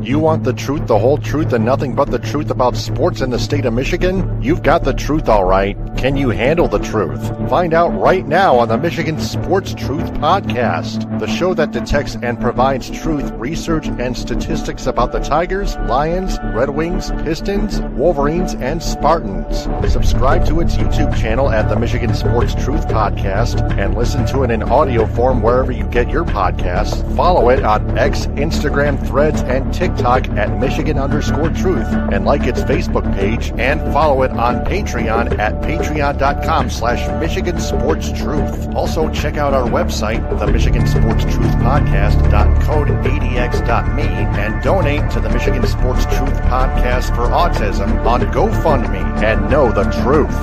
You want the truth, the whole truth, and nothing but the truth about sports in the state of Michigan? You've got the truth, all right. Can you handle the truth? Find out right now on the Michigan Sports Truth Podcast, the show that detects and provides truth, research, and statistics about the Tigers, Lions, Red Wings, Pistons, Wolverines, and Spartans. Subscribe to its YouTube channel at the Michigan Sports Truth Podcast and listen to it in audio form wherever you get your podcasts. Follow it on X, Instagram, Threads, and TikTok at Michigan_Truth, and like its Facebook page, and follow it on Patreon at patreon.com/Michigan Sports Truth. Also, check out our website, the Michigan Sports Truth Podcast.code80x.me, and donate to the Michigan Sports Truth Podcast for Autism on GoFundMe, and know the truth.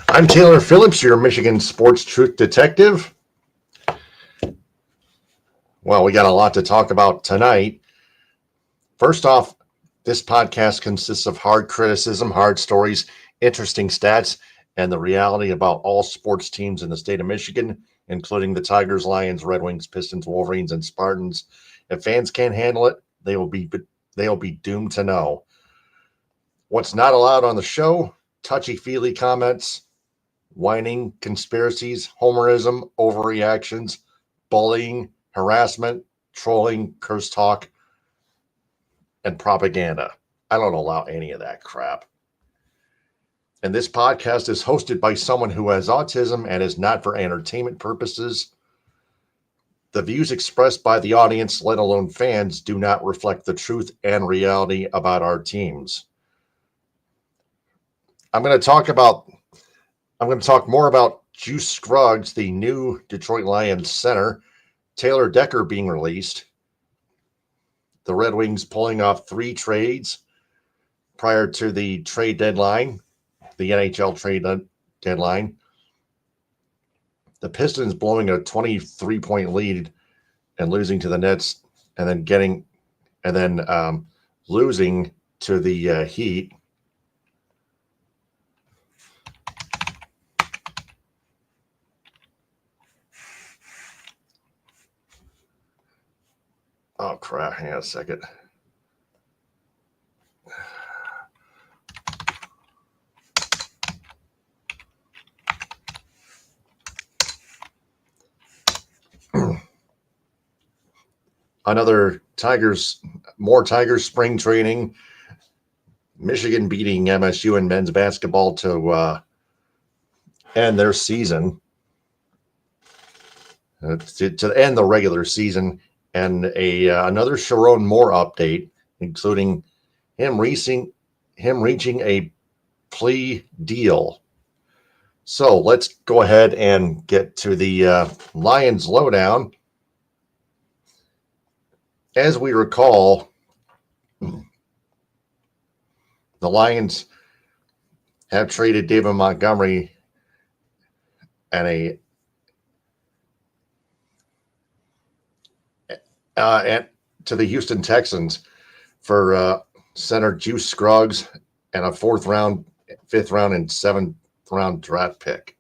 I'm Taylor Phillips, your Michigan Sports Truth Detective. Well, we got a lot to talk about tonight. First off, this podcast consists of hard criticism, hard stories, interesting stats, and the reality about all sports teams in the state of Michigan, including the Tigers, Lions, Red Wings, Pistons, Wolverines, and Spartans. If fans can't handle it, they will be doomed to know. What's not allowed on the show: touchy-feely comments, whining, conspiracies, homerism, overreactions, bullying, harassment, trolling, curse talk, and propaganda. I don't allow any of that crap. And this podcast is hosted by someone who has autism and is not for entertainment purposes. The views expressed by the audience, let alone fans, do not reflect the truth and reality about our teams. I'm going to talk more about Juice Scruggs, the new Detroit Lions center, Taylor Decker being released, the Red Wings pulling off 3 trades prior to the trade deadline, the NHL trade deadline, the Pistons blowing a 23-point lead and losing to the Nets, and then losing to the Heat. Oh, crap. Hang on a second. More Tigers spring training. Michigan beating MSU in men's basketball to end their season, to end the regular season. And another Sherrone Moore update, including him reaching a plea deal. So let's go ahead and get to the Lions lowdown. As we recall, the Lions have traded David Montgomery and to the Houston Texans for center Juice Scruggs and a 4th round, 5th round, and 7th round draft pick.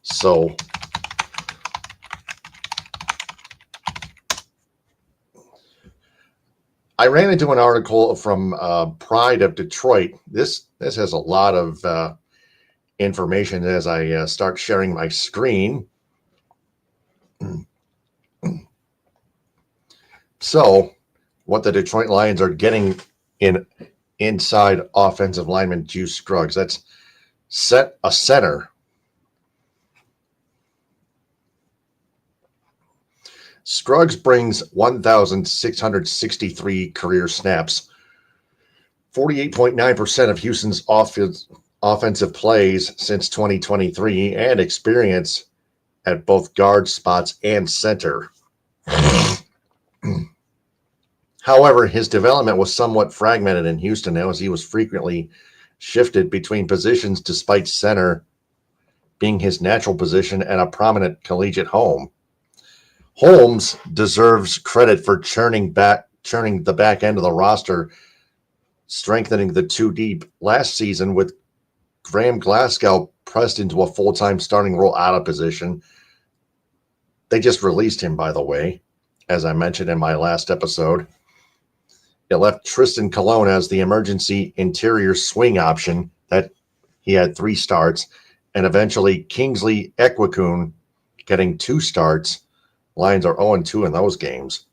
So I ran into an article from Pride of Detroit. This has a lot of information as I start sharing my screen. So, what the Detroit Lions are getting inside offensive lineman Juice Scruggs. That's a center. Scruggs brings 1,663 career snaps, 48.9% of Houston's offensive plays since 2023, and experience at both guard spots and center. However, his development was somewhat fragmented in Houston as he was frequently shifted between positions despite center being his natural position and a prominent collegiate home. Holmes deserves credit for churning the back end of the roster, strengthening the 2 deep last season with Graham Glasgow pressed into a full-time starting role out of position. They just released him, by the way, as I mentioned in my last episode. It left Tristan Colon as the emergency interior swing option. That he had 3 starts, and eventually Kingsley Equikun getting 2 starts. Lions are 0-2 in those games.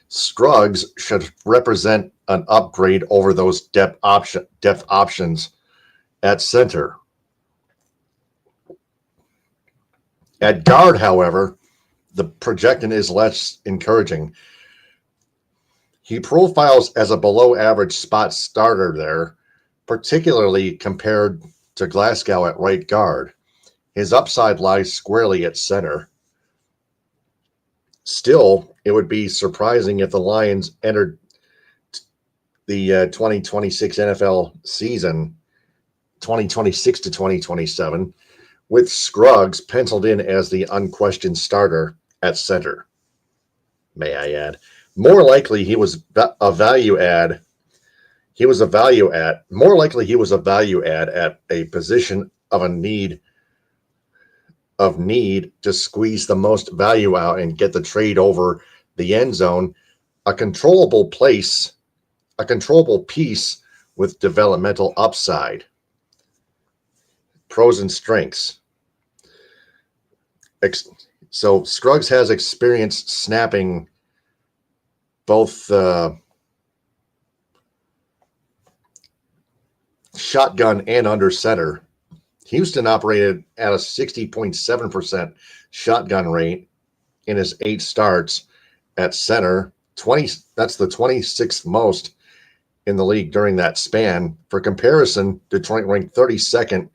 Scruggs should represent an upgrade over those depth options at center. At guard, however, the projection is less encouraging. He profiles as a below-average spot starter there, particularly compared to Glasgow at right guard. His upside lies squarely at center. Still, it would be surprising if the Lions entered the 2026 NFL season, 2026 to 2027, with Scruggs penciled in as the unquestioned starter at center. May I add, more likely he was a value add. More likely he was a value add at a position of need to squeeze the most value out and get the trade over the end zone. A controllable piece with developmental upside. Pros and strengths. So Scruggs has experience snapping both shotgun and under center. Houston operated at a 60.7% shotgun rate in his 8 starts at center. That's the 26th most in the league during that span. For comparison, Detroit ranked 32nd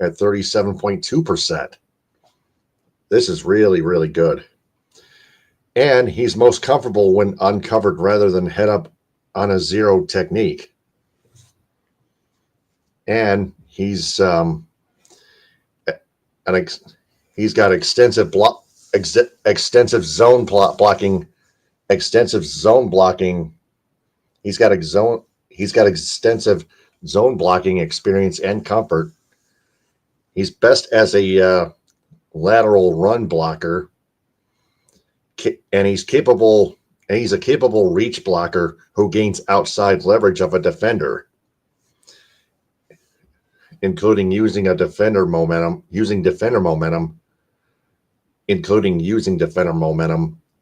at 37.2%. This is really, really good. And he's most comfortable when uncovered rather than head up on a zero technique. And he's got extensive zone blocking. He's got extensive zone blocking experience and comfort. He's best as a lateral run blocker, and he's a capable reach blocker who gains outside leverage of a defender, including using defender momentum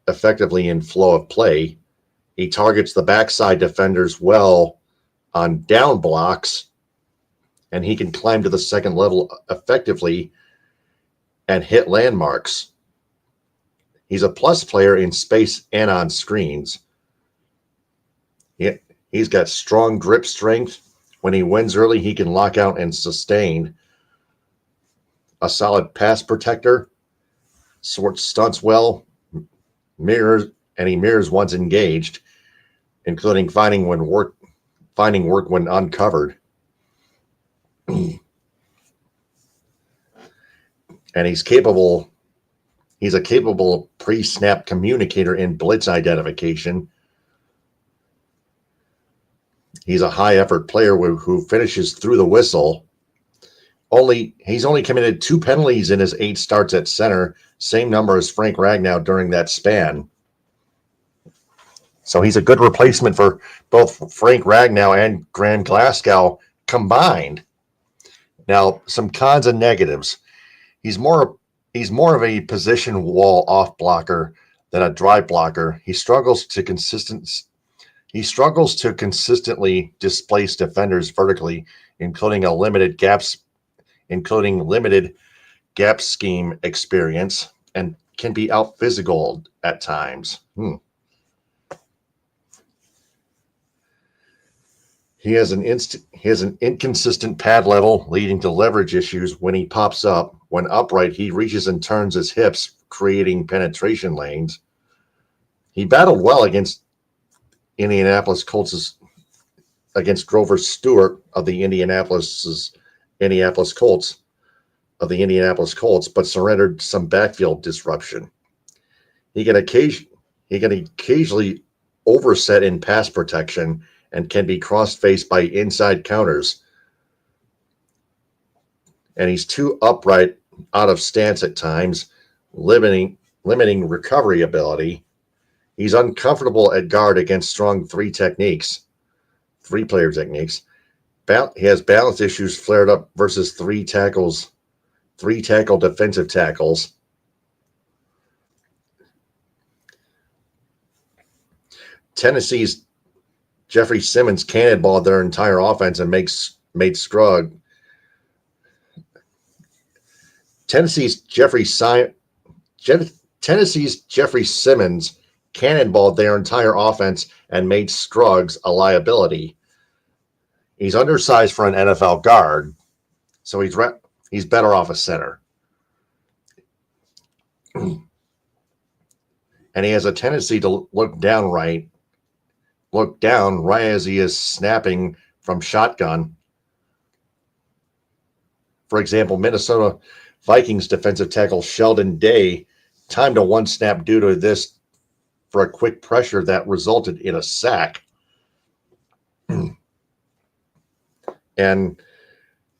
effectively in flow of play. He targets the backside defenders well on down blocks, and he can climb to the second level effectively and hit landmarks. He's a plus player in space and on screens. He's got strong grip strength. When he wins early, he can lock out and sustain. A solid pass protector. Stunts well. He mirrors once engaged, including finding work when uncovered. And he's a capable pre-snap communicator in blitz identification. He's a high-effort player who finishes through the whistle. He's only committed 2 penalties in his 8 starts at center, same number as Frank Ragnow during that span. So he's a good replacement for both Frank Ragnow and Graham Glasgow combined. Now, some cons and negatives. He's more of a position wall off blocker than a drive blocker. He struggles to consistently displace defenders vertically, including limited gap scheme experience, and can be out physical at times. He has an inconsistent pad level, leading to leverage issues when he pops up. When upright, he reaches and turns his hips, creating penetration lanes. He battled well against Indianapolis Colts, against Grover Stewart of the Indianapolis Colts, but surrendered some backfield disruption. He can occasionally overset in pass protection and can be cross-faced by inside counters. And he's too upright out of stance at times, limiting limiting recovery ability. He's uncomfortable at guard against strong three-player techniques. He has balance issues flared up versus three-tackle defensive tackles. Tennessee's Jeffrey Simmons cannonballed their entire offense and made Scruggs. Tennessee's Jeffrey Simmons cannonballed their entire offense and made Scruggs a liability. He's undersized for an NFL guard, so he's better off a center. And he has a tendency to look down right as he is snapping from shotgun. For example, Minnesota Vikings defensive tackle Sheldon Day timed a one snap due to this for a quick pressure that resulted in a sack. And,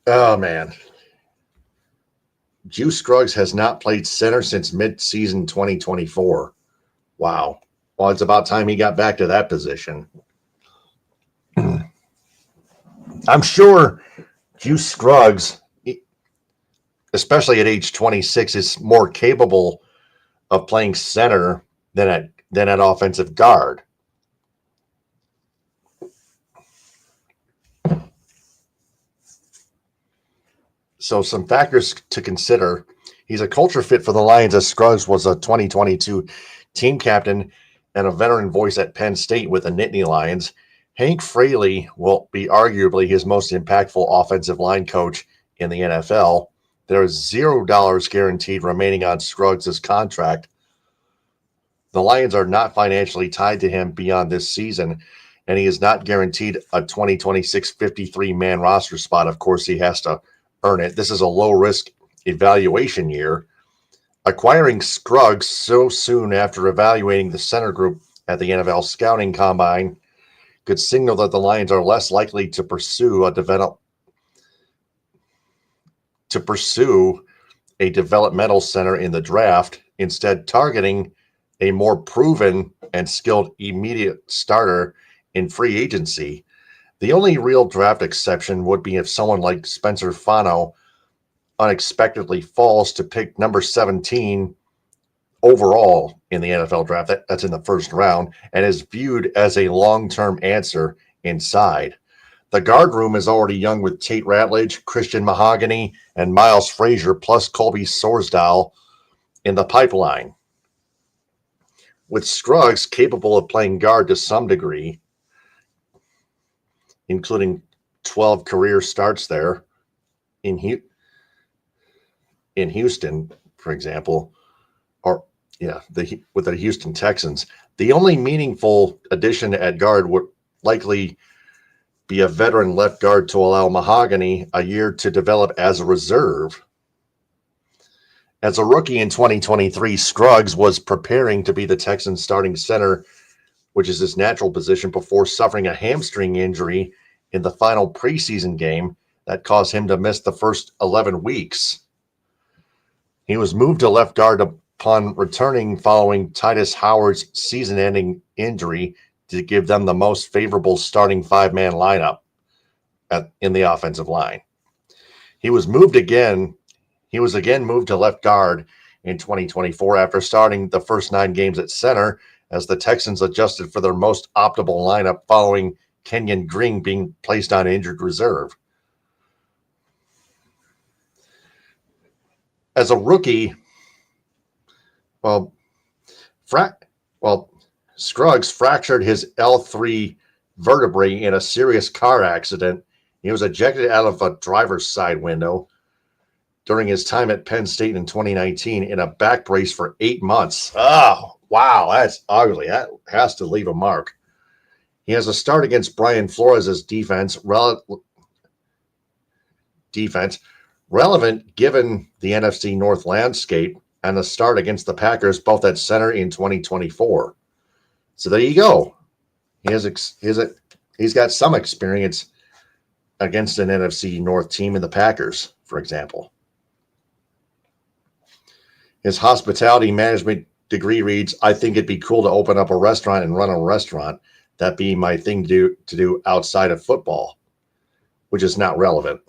oh man, Juice Scruggs has not played center since mid-season 2024. Wow. Well, it's about time he got back to that position. I'm sure Juice Scruggs, especially at age 26, is more capable of playing center than at offensive guard. So some factors to consider. He's a culture fit for the Lions, as Scruggs was a 2022 team captain and a veteran voice at Penn State with the Nittany Lions. Hank Fraley will be arguably his most impactful offensive line coach in the NFL. There is $0 guaranteed remaining on Scruggs' contract. The Lions are not financially tied to him beyond this season, and he is not guaranteed a 2026 53-man roster spot. Of course, he has to earn it. This is a low-risk evaluation year. Acquiring Scruggs so soon after evaluating the center group at the NFL Scouting Combine could signal that the Lions are less likely to pursue a developmental center in the draft, instead targeting a more proven and skilled immediate starter in free agency. The only real draft exception would be if someone like Spencer Fano unexpectedly falls to pick number 17 overall in the NFL draft. That's in the first round, and is viewed as a long-term answer inside. The guard room is already young with Tate Ratledge, Christian Mahogany, and Miles Frazier, plus Colby Sorsdahl in the pipeline. With Scruggs capable of playing guard to some degree, including 12 career starts there in Houston, for example, with the Houston Texans. The only meaningful addition at guard would likely be a veteran left guard to allow Mahogany a year to develop as a reserve. As a rookie in 2023, Scruggs was preparing to be the Texans' starting center, which is his natural position, before suffering a hamstring injury in the final preseason game that caused him to miss the first 11 weeks. He was moved to left guard upon returning following Titus Howard's season-ending injury to give them the most favorable starting five-man lineup in the offensive line. He was again moved to left guard in 2024 after starting the first 9 games at center, as the Texans adjusted for their most optimal lineup following Kenyon Green being placed on injured reserve. As a rookie, Scruggs fractured his L3 vertebrae in a serious car accident. He was ejected out of a driver's side window during his time at Penn State in 2019 in a back brace for 8 months. Oh, wow, that's ugly. That has to leave a mark. He has a start against Brian Flores' defense, relevant given the NFC North landscape, and a start against the Packers, both at center in 2024. So there you go. He's got some experience against an NFC North team in the Packers, for example. His hospitality management degree reads, I think it'd be cool to open up a restaurant and run a restaurant. That'd be my thing to do outside of football, which is not relevant.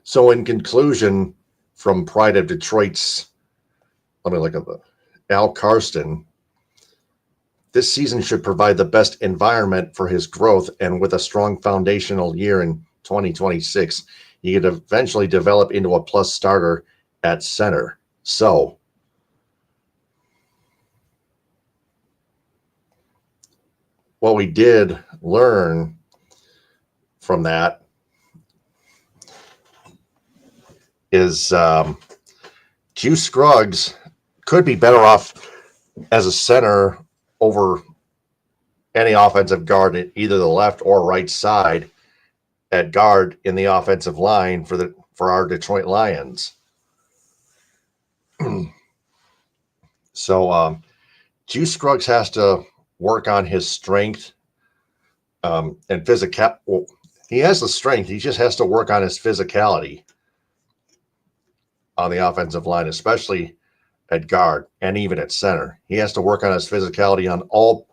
So in conclusion, from Pride of Detroit's, let me look at Al Karsten, this season should provide the best environment for his growth, and with a strong foundational year in 2026, he could eventually develop into a plus starter at center. So, what we did learn from that is Juice Scruggs could be better off as a center over any offensive guard at either the left or right side at guard in the offensive line for our Detroit Lions. So Juice Scruggs has to work on his strength and physical. Well, he has the strength. He just has to work on his physicality on the offensive line, especially at guard and even at center. He has to work on his physicality on all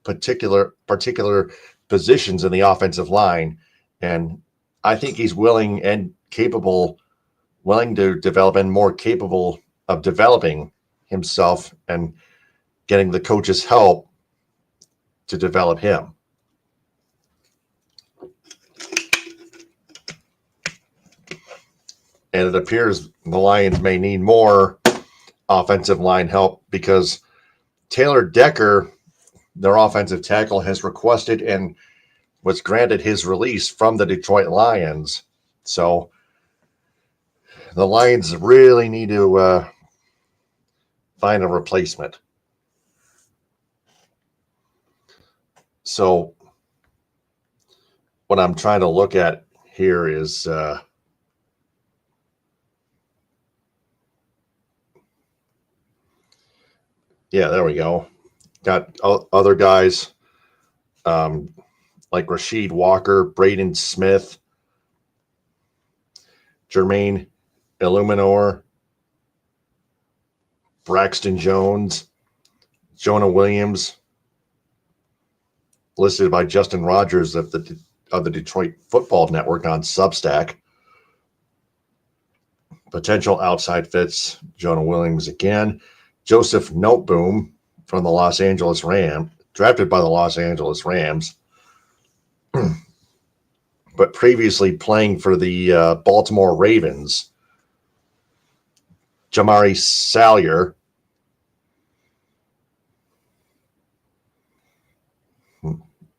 particular positions in the offensive line. And I think he's willing to develop and more capable of developing himself and getting the coach's help to develop him. And it appears the Lions may need more offensive line help because Taylor Decker, their offensive tackle, has requested and was granted his release from the Detroit Lions. So the Lions really need to find a replacement. So what I'm trying to look at here is yeah, there we go. Got other guys like Rasheed Walker, Braden Smith, Jermaine Illuminor, Braxton Jones, Jonah Williams, listed by Justin Rogers of the Detroit Football Network on Substack. Potential outside fits, Jonah Williams again. Joseph Noteboom from the Los Angeles Rams, drafted by the Los Angeles Rams, but previously playing for the Baltimore Ravens. Jamari Salyer,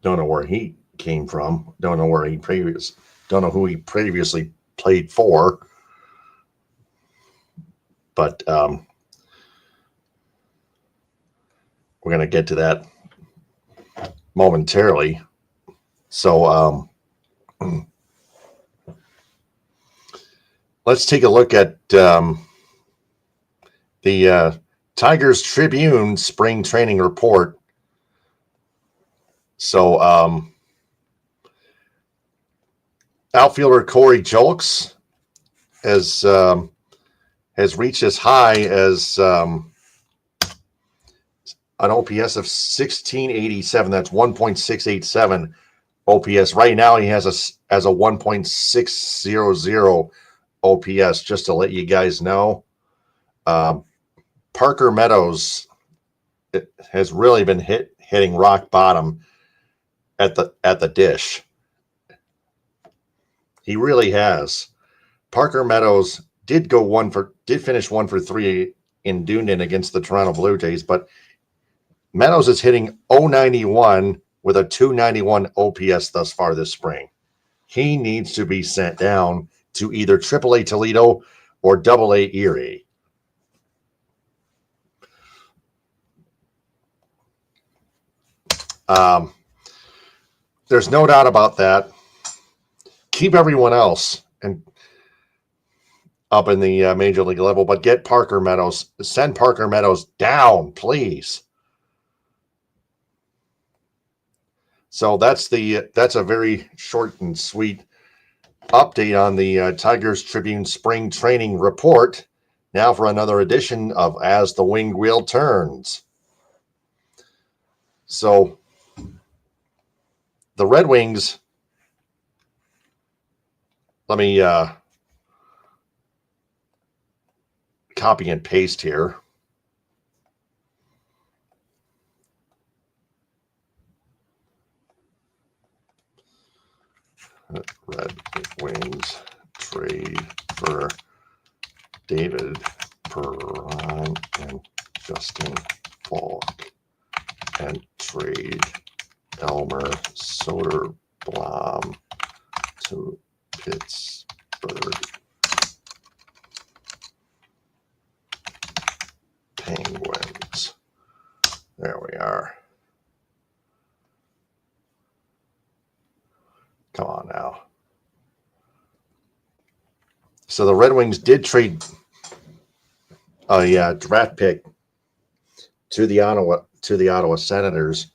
don't know where he came from. Don't know who he previously played for. But we're going to get to that momentarily. So let's take a look at the Tigers Tribune spring training report. So outfielder Corey Julks has reached as high as an OPS of 1687. That's 1.687 OPS. Right now he has a 1.600 OPS, just to let you guys know. Parker Meadows has really been hitting rock bottom at the dish. He really has. Parker Meadows did finish 1 for 3 in Dunedin against the Toronto Blue Jays, but Meadows is hitting .091 with a .291 OPS thus far this spring. He needs to be sent down to either AAA Toledo or AA Erie. There's no doubt about that. Keep everyone else up in the major league level, but get Parker Meadows. Send Parker Meadows down, please. So that's a very short and sweet update on the Tigers Tribune spring training report. Now for another edition of As the Winged Wheel Turns. So, the Red Wings, let me copy and paste here. Red Wings trade for David Perron and Justin Faulk and trade Elmer Soderblom to Pittsburgh Penguins. There we are. Come on now. So the Red Wings did trade a draft pick to the Ottawa Senators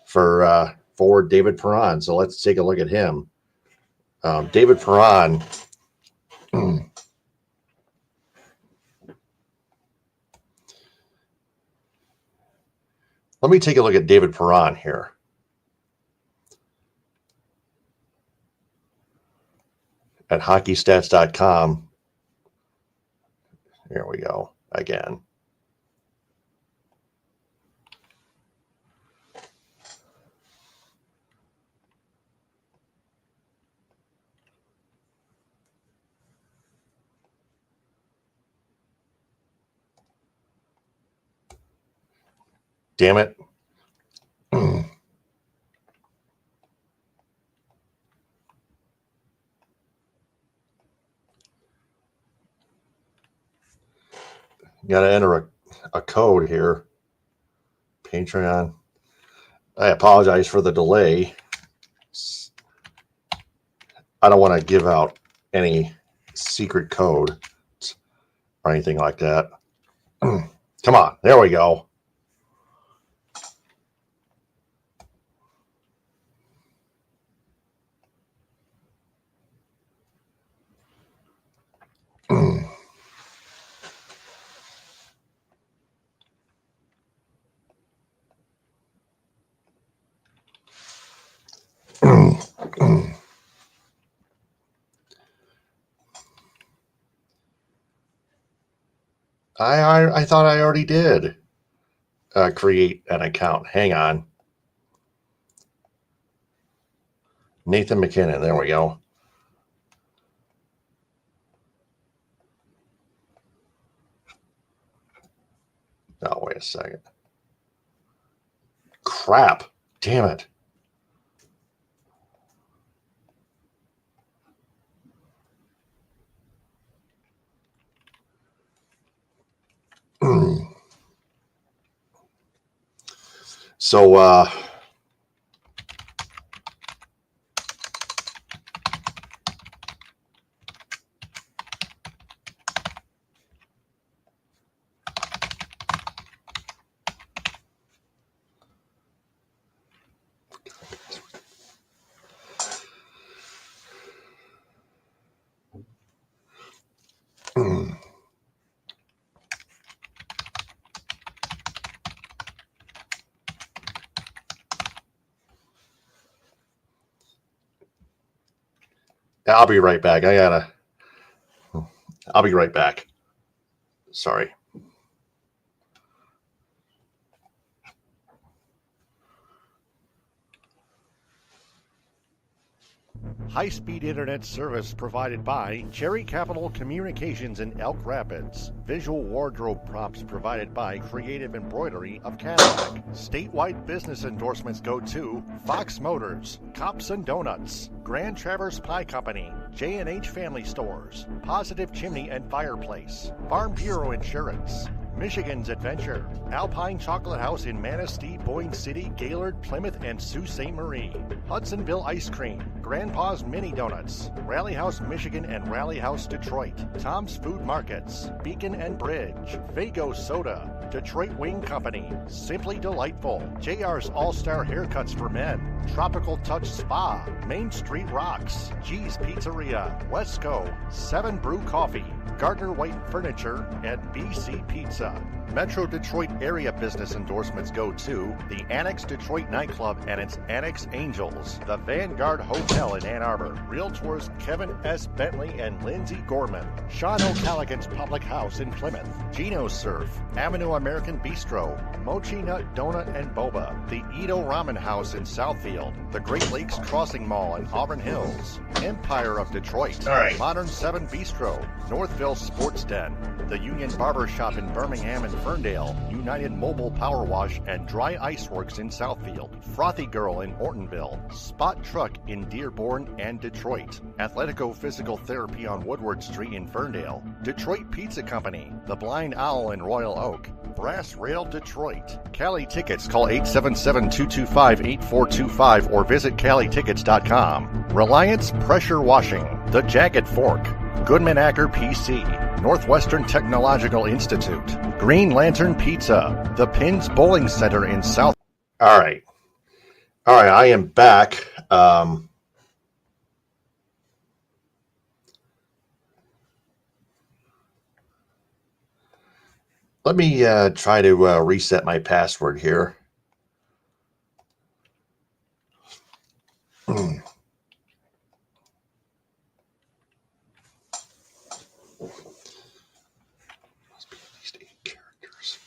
for forward David Perron. So let's take a look at him. David Perron. Let me take a look at David Perron here. At hockeystats.com. Here we go again. Damn it. Got to enter a code here. Patreon. I apologize for the delay. I don't want to give out any secret code or anything like that. Come on. There we go. I thought I already did create an account. Hang on. Nathan McKinnon. There we go. Oh, wait a second. Crap. Damn it. So, I'll be right back. I'll be right back. Sorry. High-speed internet service provided by Cherry Capital Communications in Elk Rapids. Visual wardrobe props provided by Creative Embroidery of Cadillac. Statewide business endorsements go to Fox Motors, Cops and Donuts, Grand Traverse Pie Company, J&H Family Stores, Positive Chimney and Fireplace, Farm Bureau Insurance, Michigan's Adventure, Alpine Chocolate House in Manistee, Boyne City, Gaylord, Plymouth, and Sault Ste. Marie, Hudsonville Ice Cream, Grandpa's Mini Donuts, Rally House Michigan and Rally House Detroit, Tom's Food Markets, Beacon and Bridge, Fago Soda, Detroit Wing Company, Simply Delightful, JR's All-Star Haircuts for Men, Tropical Touch Spa, Main Street Rocks, G's Pizzeria, Wesco, 7 Brew Coffee, Gardner White Furniture, and BC Pizza. Metro Detroit area business endorsements go to the Annex Detroit Nightclub and its Annex Angels, the Vanguard Hotel in Ann Arbor, Realtors Kevin S. Bentley and Lindsay Gorman, Sean O'Callaghan's Public House in Plymouth, Gino Surf, Avenue American Bistro, Mochi Nut Donut and Boba, the Edo Ramen House in Southfield, the Great Lakes Crossing Mall in Auburn Hills, Empire of Detroit, All right. Modern 7 Bistro, Northville Sports Den, the Union Barber Shop in Birmingham and Ferndale, United Mobile Power Wash and Dry Ice Works in Southfield, Frothy Girl in Ortonville, Spot Truck in Dearborn and Detroit, Athletico Physical Therapy on Woodward Street in Ferndale, Detroit Pizza Company, The Blind Owl in Royal Oak, Brass Rail Detroit. Cali Tickets, call 877-225-8425 or visit CaliTickets.com. Reliance Pressure Washing, The Jagged Fork, Goodman Acker PC, Northwestern Technological Institute, Green Lantern Pizza, The Pins Bowling Center in South. All right. I am back. Let me try to reset my password here. Must be at least 8 characters.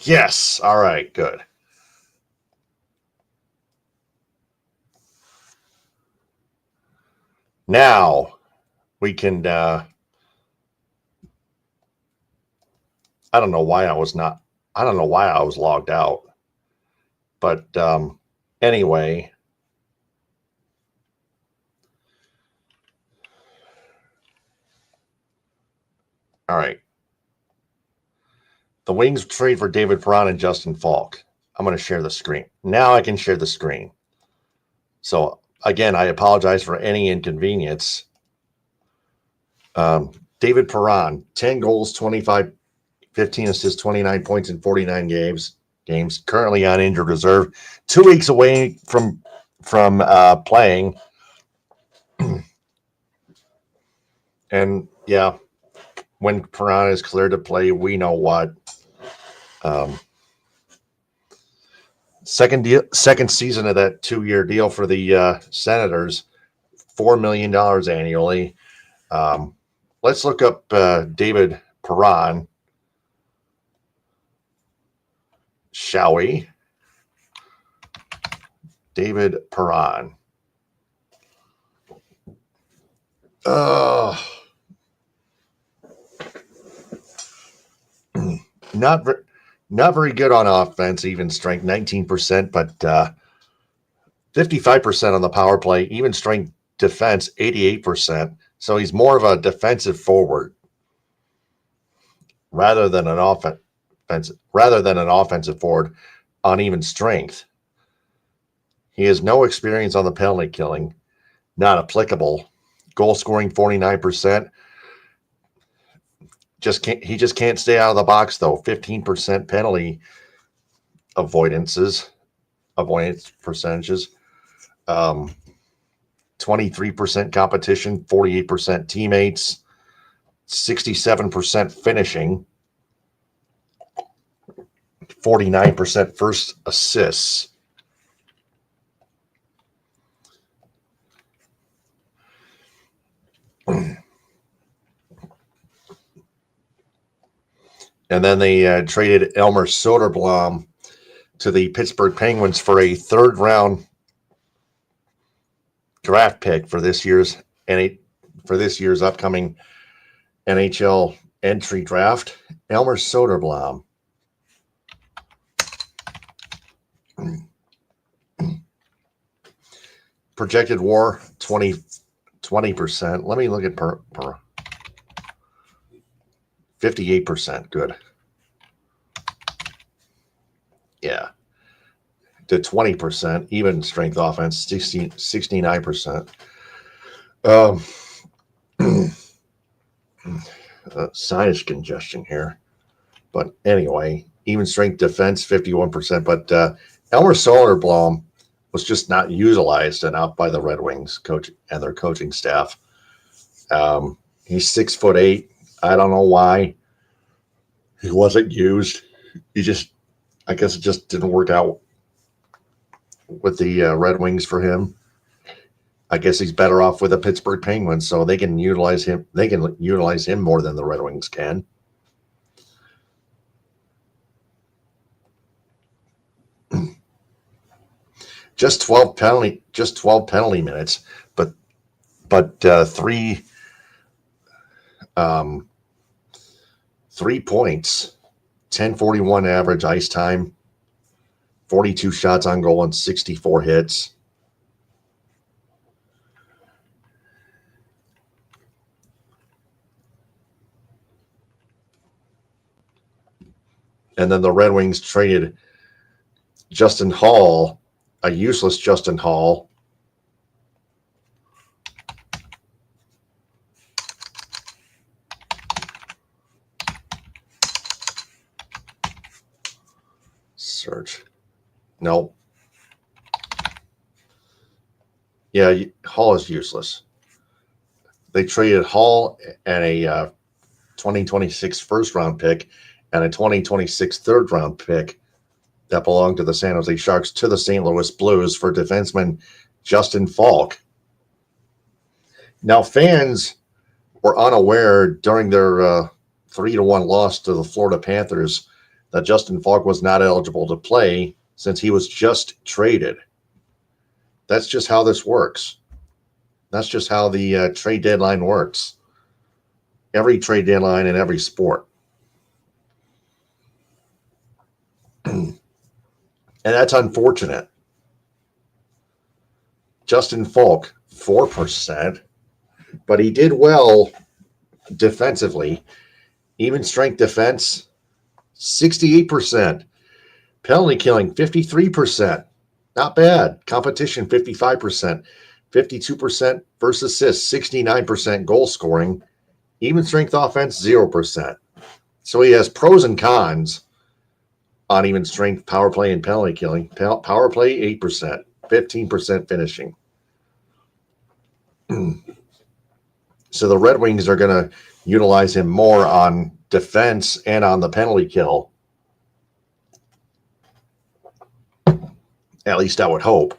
Yes. All right. Good. Now we can. I don't know why I was not. I don't know why I was logged out. But anyway. All right. The Wings trade for David Perron and Justin Faulk. I'm going to share the screen. Now I can share the screen. So, again, I apologize for any inconvenience. David Perron, 10 goals, 15 assists, 29 points in 49 games. Currently on injured reserve. 2 weeks away from playing. And, yeah, when Perron is cleared to play, we know what. Second season of that 2-year deal for the Senators, $4 million annually. Let's look up David Perron, shall we? David Perron. Not very good on offense, even strength, 19%, but 55% on the power play, even strength defense, 88%. So he's more of a defensive forward rather than an offensive forward on even strength. He has no experience on the penalty killing, not applicable. Goal scoring, 49%. He just can't stay out of the box though. 15% penalty avoidance percentages. 23% competition, 48% teammates, 67% finishing, 49% first assists. And then they traded Elmer Soderblom to the Pittsburgh Penguins for a third-round draft pick for this year's upcoming NHL entry draft, Elmer Soderblom. Projected WAR 20%. Let me look at per 58%. Good. Yeah. To 20%. Even strength offense 69%. Sinus congestion here. But anyway, even strength defense 51%. But Elmer Soderblom was just not utilized enough by the Red Wings coach and their coaching staff. He's 6'8". I don't know why he wasn't used. I guess it just didn't work out with the Red Wings for him. I guess he's better off with the Pittsburgh Penguins, so they can utilize him. They can utilize him more than the Red Wings can. Just 12 penalty minutes, but 3 points, 10:41 average ice time, 42 shots on goal and 64 hits. And then the Red Wings traded Justin Hall, a useless Justin Hall, search. No. Yeah, Hall is useless. They traded Hall and a 2026 first-round pick and a 2026 third-round pick that belonged to the San Jose Sharks to the St. Louis Blues for defenseman Justin Faulk. Now, fans were unaware during their 3-1 loss to the Florida Panthers that Justin Faulk was not eligible to play since he was just traded. That's just how this works. That's just how the trade deadline works. Every trade deadline in every sport. And that's unfortunate. Justin Faulk, 4%, but he did well defensively. Even strength defense, 68%. Penalty killing, 53%. Not bad. Competition, 55%. 52% versus assists, 69% goal scoring. Even strength offense, 0%. So he has pros and cons on even strength, power play, and penalty killing. Power play, 8%. 15% finishing. So the Red Wings are going to utilize him more on defense and on the penalty kill. At least I would hope.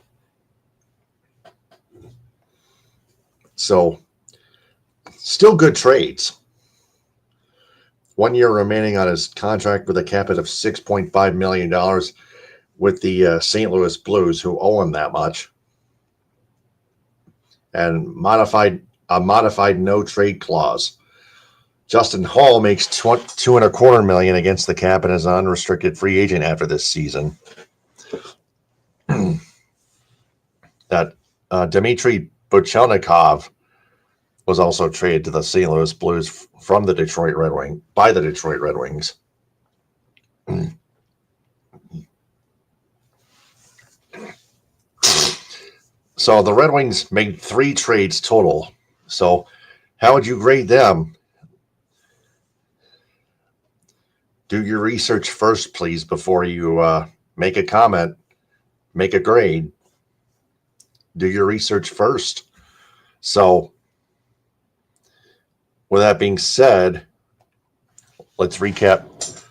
So, still good trades. 1 year remaining on his contract with a cap hit of $6.5 million with the St. Louis Blues, who owe him that much. And a modified no trade clause. Justin Hall makes $2.25 million against the cap and is an unrestricted free agent after this season. That Dmitry Buchelnikov was also traded to the St. Louis Blues from the Detroit Red Wings by the Detroit Red Wings. So the Red Wings made 3 trades total. So how would you grade them? Do your research first, please, before you make a comment, make a grade. Do your research first. So with that being said, let's recap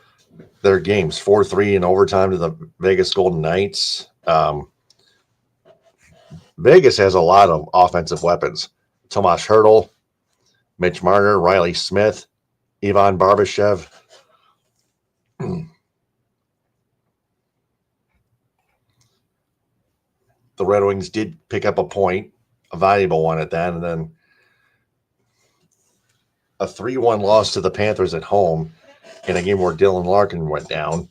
their games. 4-3 in overtime to the Vegas Golden Knights. Vegas has a lot of offensive weapons. Tomas Hertl, Mitch Marner, Riley Smith, Ivan Barbashev. The Red Wings did pick up a point, a valuable one at that, and then a 3-1 loss to the Panthers at home in a game where Dylan Larkin went down.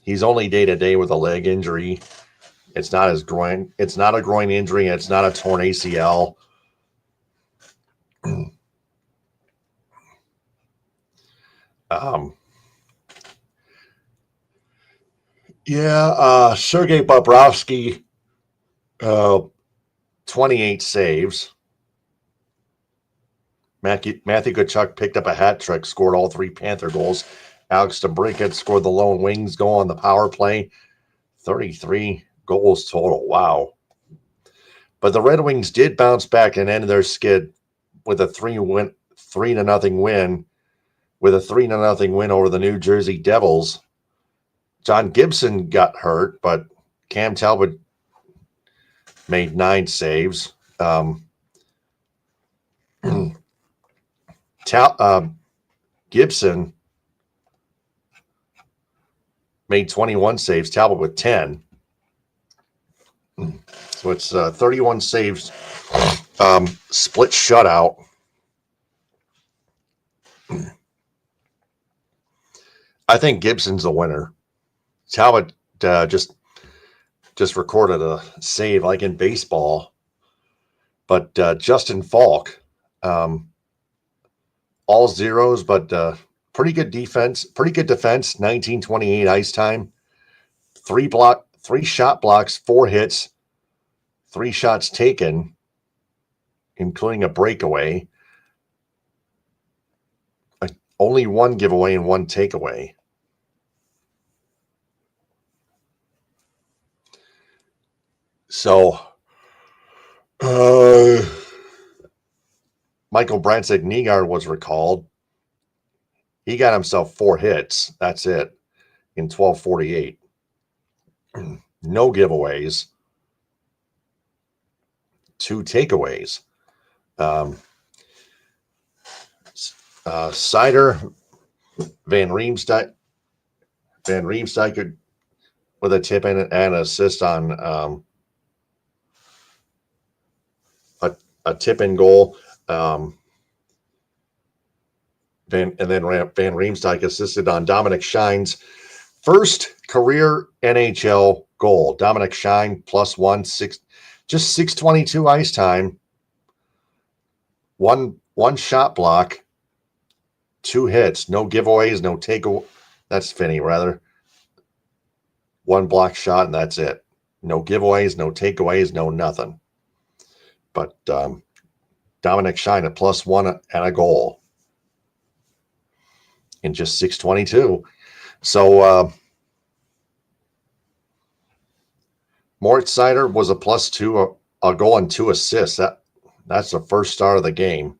He's only day-to-day with a leg injury. It's not his groin. It's not a groin injury. It's not a torn ACL. Sergei Bobrovsky, 28 saves. Matthew Tkachuk picked up a hat trick, scored all 3 Panther goals. Alex DeBrincat scored the lone Wings goal on the power play. 33 goals total. Wow. But the Red Wings did bounce back and end their skid with a 3-0 win, with a 3-0 win over the New Jersey Devils. John Gibson got hurt, but Cam Talbot made 9 saves. Gibson made 21 saves, Talbot with 10. So it's 31 saves, split shutout. I think Gibson's the winner. Talbot just recorded a save like in baseball. But Justin Faulk, all zeros, but pretty good defense, 1928 ice time, 3 shot blocks, 4 hits, 3 shots taken, including a breakaway. Only 1 giveaway and 1 takeaway. So, Michael Brantzig-Nygaard was recalled. He got himself 4 hits. That's it in 12:48. No giveaways. 2 takeaways. Seider, Van Riemsdyk with a tip and an assist on a tip-in goal. Van Riemsdyk assisted on Dominic Shine's first career NHL goal. Dominic Shine +1, just 622 ice time, one shot block, 2 hits, no giveaways, no takeaway. That's Finney, rather. 1 block shot, and that's it. No giveaways, no takeaways, no nothing. But Dominic Shine at +1 and a goal in just 622. So Moritz Seider was a +2, a goal and 2 assists. That's the first star of the game.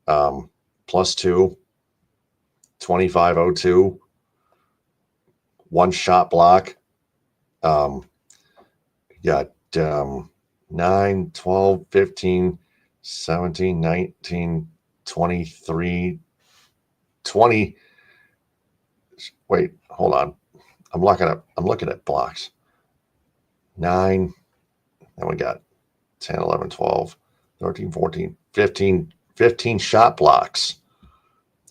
+2, 25:02, 1 shot block. Got 9, 12, 15, 17, 19, 23, 20. Wait, hold on. I'm looking at blocks. 9, then we got 10, 11, 12, 13, 14, 15 shot blocks.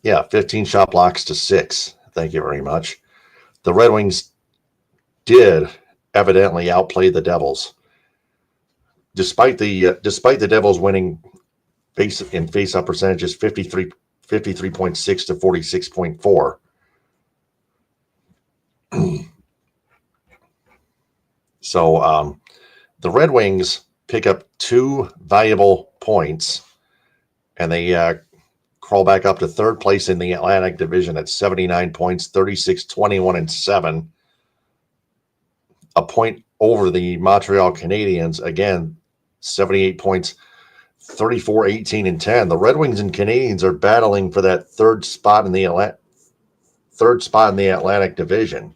Yeah, 15 shot blocks to 6. Thank you very much. The Red Wings did evidently outplay the Devils. Despite the Devils winning face-up percentages 53.6 to 46.4. So the Red Wings pick up 2 valuable points, and they crawl back up to 3rd place in the Atlantic Division at 79 points, 36, 21, and 7. A point over the Montreal Canadiens, again, 78 points, 34, 18, and 10. The Red Wings and Canadiens are battling for that 3rd spot in the Atlantic Division.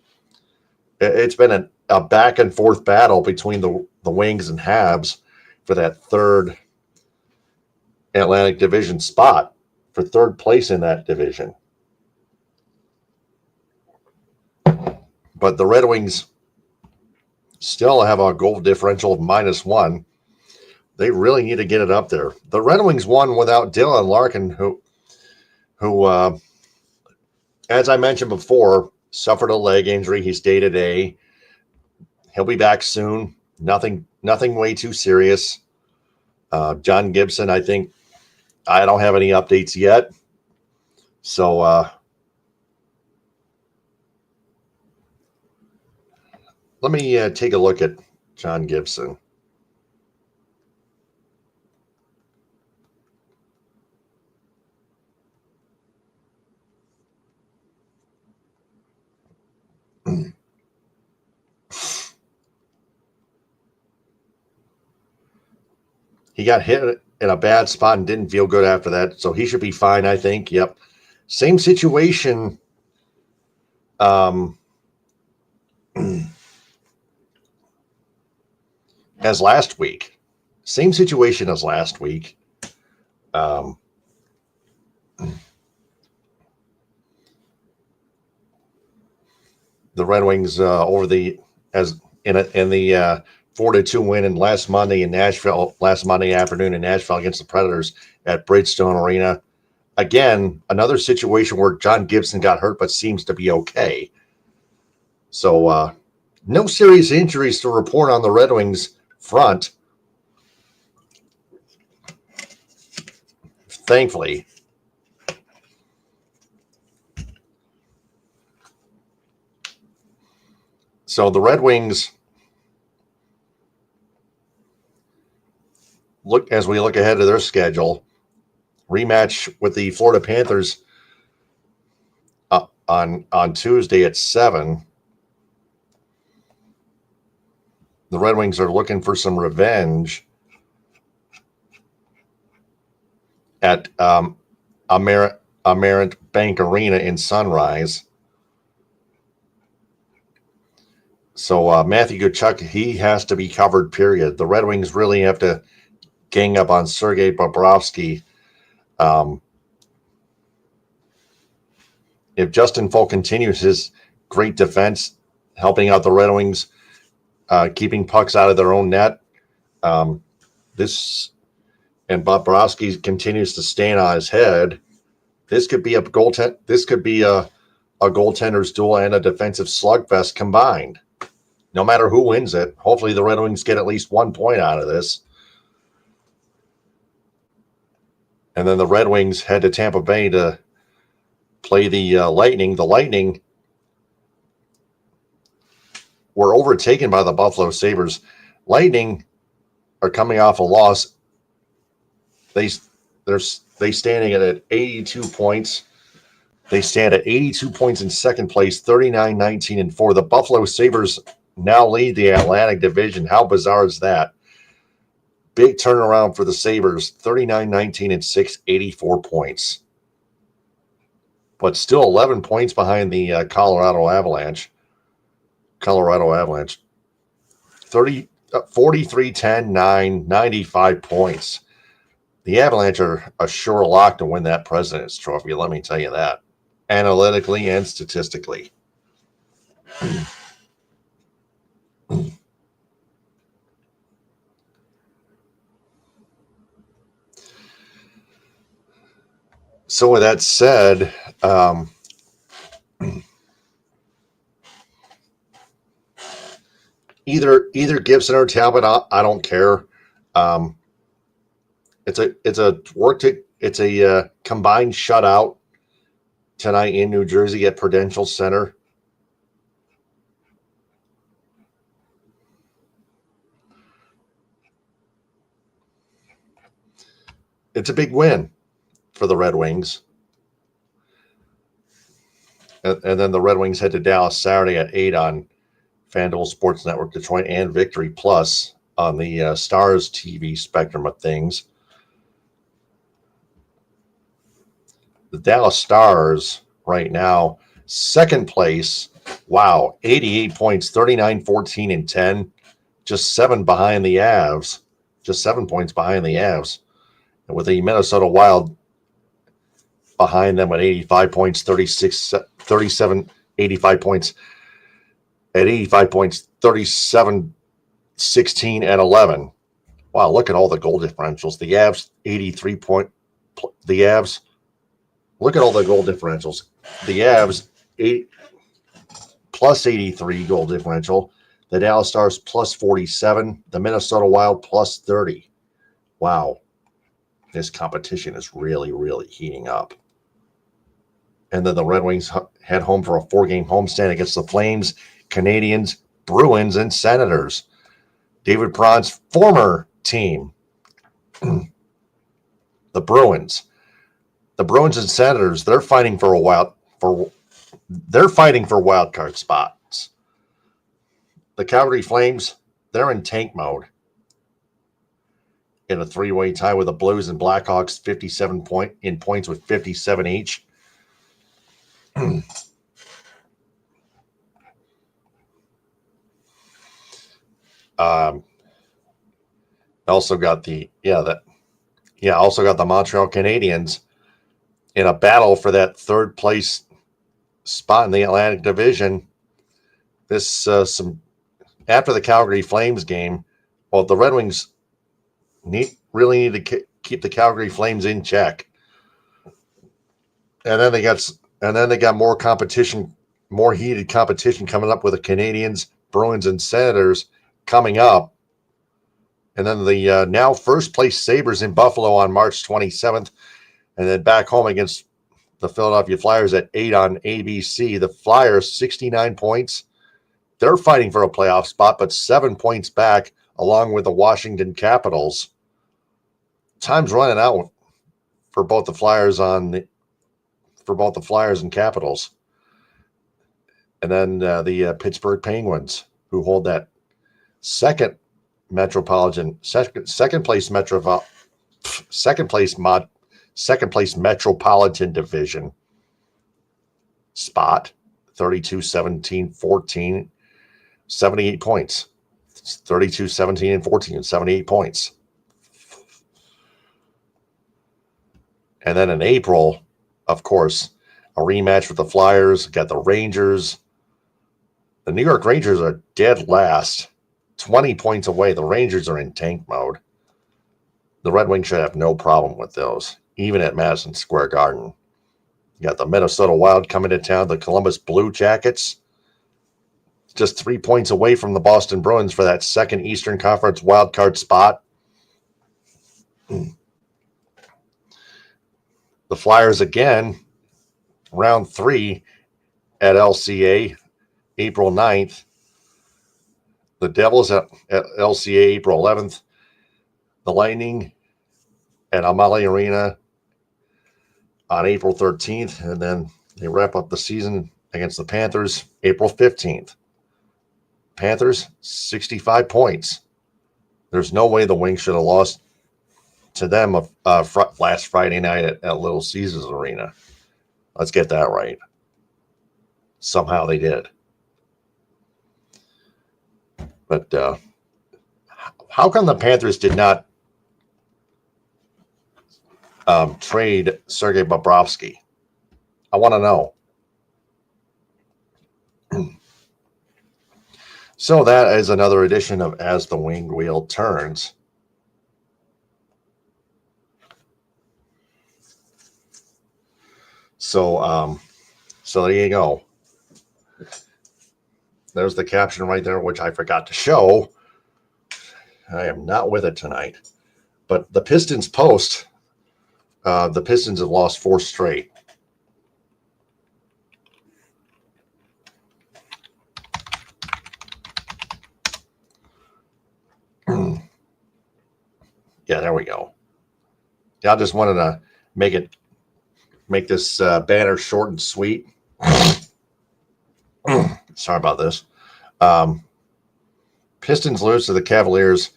It's been a back and forth battle between the Wings and Habs for that 3rd Atlantic Division spot, for 3rd place in that division. But the Red Wings still have a goal differential of -1. They really need to get it up there. The Red Wings won without Dylan Larkin, who as I mentioned before, suffered a leg injury. He's day-to-day. He'll be back soon. Nothing way too serious. John Gibson, I think, I don't have any updates yet. So let me take a look at John Gibson. He got hit in a bad spot and didn't feel good after that, so he should be fine, I think. Yep. Same situation as last week. Same situation as last week. The Red Wings over the 4-2 win in last Monday afternoon in Nashville against the Predators at Bridgestone Arena. Again, another situation where John Gibson got hurt but seems to be okay. So no serious injuries to report on the Red Wings front, thankfully. So the Red Wings, as we look ahead to their schedule, rematch with the Florida Panthers on Tuesday at 7. The Red Wings are looking for some revenge at Amerant Bank Arena in Sunrise. So Matthew Tkachuk, he has to be covered, period. The Red Wings really have to gang up on Sergei Bobrovsky. If Justin Faulk continues his great defense, helping out the Red Wings, keeping pucks out of their own net, and Bobrovsky continues to stand on his head, this could be a goaltend. This could be a goaltender's duel and a defensive slugfest combined. No matter who wins it, hopefully the Red Wings get at least 1 point out of this. And then the Red Wings head to Tampa Bay to play the Lightning. The Lightning were overtaken by the Buffalo Sabres. Lightning are coming off a loss. They standing at 82 points. They stand at 82 points in second place, 39-19-4. The Buffalo Sabres now lead the Atlantic Division. How bizarre is that? Big turnaround for the Sabres, 39-19-6, 84 points. But still 11 points behind the Colorado Avalanche. 43-10-9, 95 points. The Avalanche are a sure lock to win that President's Trophy, let me tell you that, analytically and statistically. So with that said, either Gibson or Talbot, I don't care. It's a combined shutout tonight in New Jersey at Prudential Center. It's a big win for the Red Wings. And then the Red Wings head to Dallas Saturday at 8 on FanDuel Sports Network Detroit and Victory Plus on the Stars TV spectrum of things. The Dallas Stars right now, second place. Wow, 88 points, 39-14-10. Just 7 behind the Avs. Just 7 points behind the Avs. And with the Minnesota Wild behind them at 85 points, 85 points. At 85 points, 37, 16, and 11. Wow, look at all the goal differentials. The Avs 83 point. The Avs. Look at all the goal differentials. The Avs plus 83 goal differential. The Dallas Stars plus 47. The Minnesota Wild plus 30. Wow, this competition is really, really heating up. And then the Red Wings head home for a 4-game homestand against the Flames, Canadiens, Bruins, and Senators. David Perron's former team, the Bruins. The Bruins and Senators, they're fighting for wild card spots. The Calgary Flames, they're in tank mode. In a 3-way tie with the Blues and Blackhawks, 57 points with 57 each. Also got the Montreal Canadiens in a battle for that third place spot in the Atlantic Division. After the Calgary Flames game, well, the Red Wings really need to keep the Calgary Flames in check. And then they got more competition, more heated competition coming up with the Canadiens, Bruins, and Senators coming up. And then the now first place Sabres in Buffalo on March 27th. And then back home against the Philadelphia Flyers at 8 on ABC. The Flyers, 69 points. They're fighting for a playoff spot, but 7 points back, along with the Washington Capitals. Time's running out for both the Flyers and Capitals. And then the Pittsburgh Penguins, who hold that second place Metropolitan Division spot, 32-17-14, 78 points. 32-17-14, 78 points. And then in April, of course, a rematch with the Flyers. Got the Rangers. The New York Rangers are dead last, 20 points away. The Rangers are in tank mode. The Red Wings should have no problem with those, even at Madison Square Garden. You got the Minnesota Wild coming to town, the Columbus Blue Jackets, just 3 points away from the Boston Bruins for that second Eastern Conference wildcard spot. The Flyers again, round 3 at LCA, April 9th. The Devils at LCA, April 11th. The Lightning at Amalie Arena on April 13th. And then they wrap up the season against the Panthers, April 15th. Panthers, 65 points. There's no way the Wings should have lost to them last Friday night at Little Caesars Arena. Let's get that right. Somehow they did. But how come the Panthers did not trade Sergei Bobrovsky? I want to know. So that is another edition of As the Winged Wheel Turns. So there you go. There's the caption right there, which I forgot to show. I am not with it tonight. But the Pistons post, the Pistons have lost 4 straight. Yeah, there we go. Yeah, I just wanted to make this banner short and sweet. Sorry about this. Pistons lose to the Cavaliers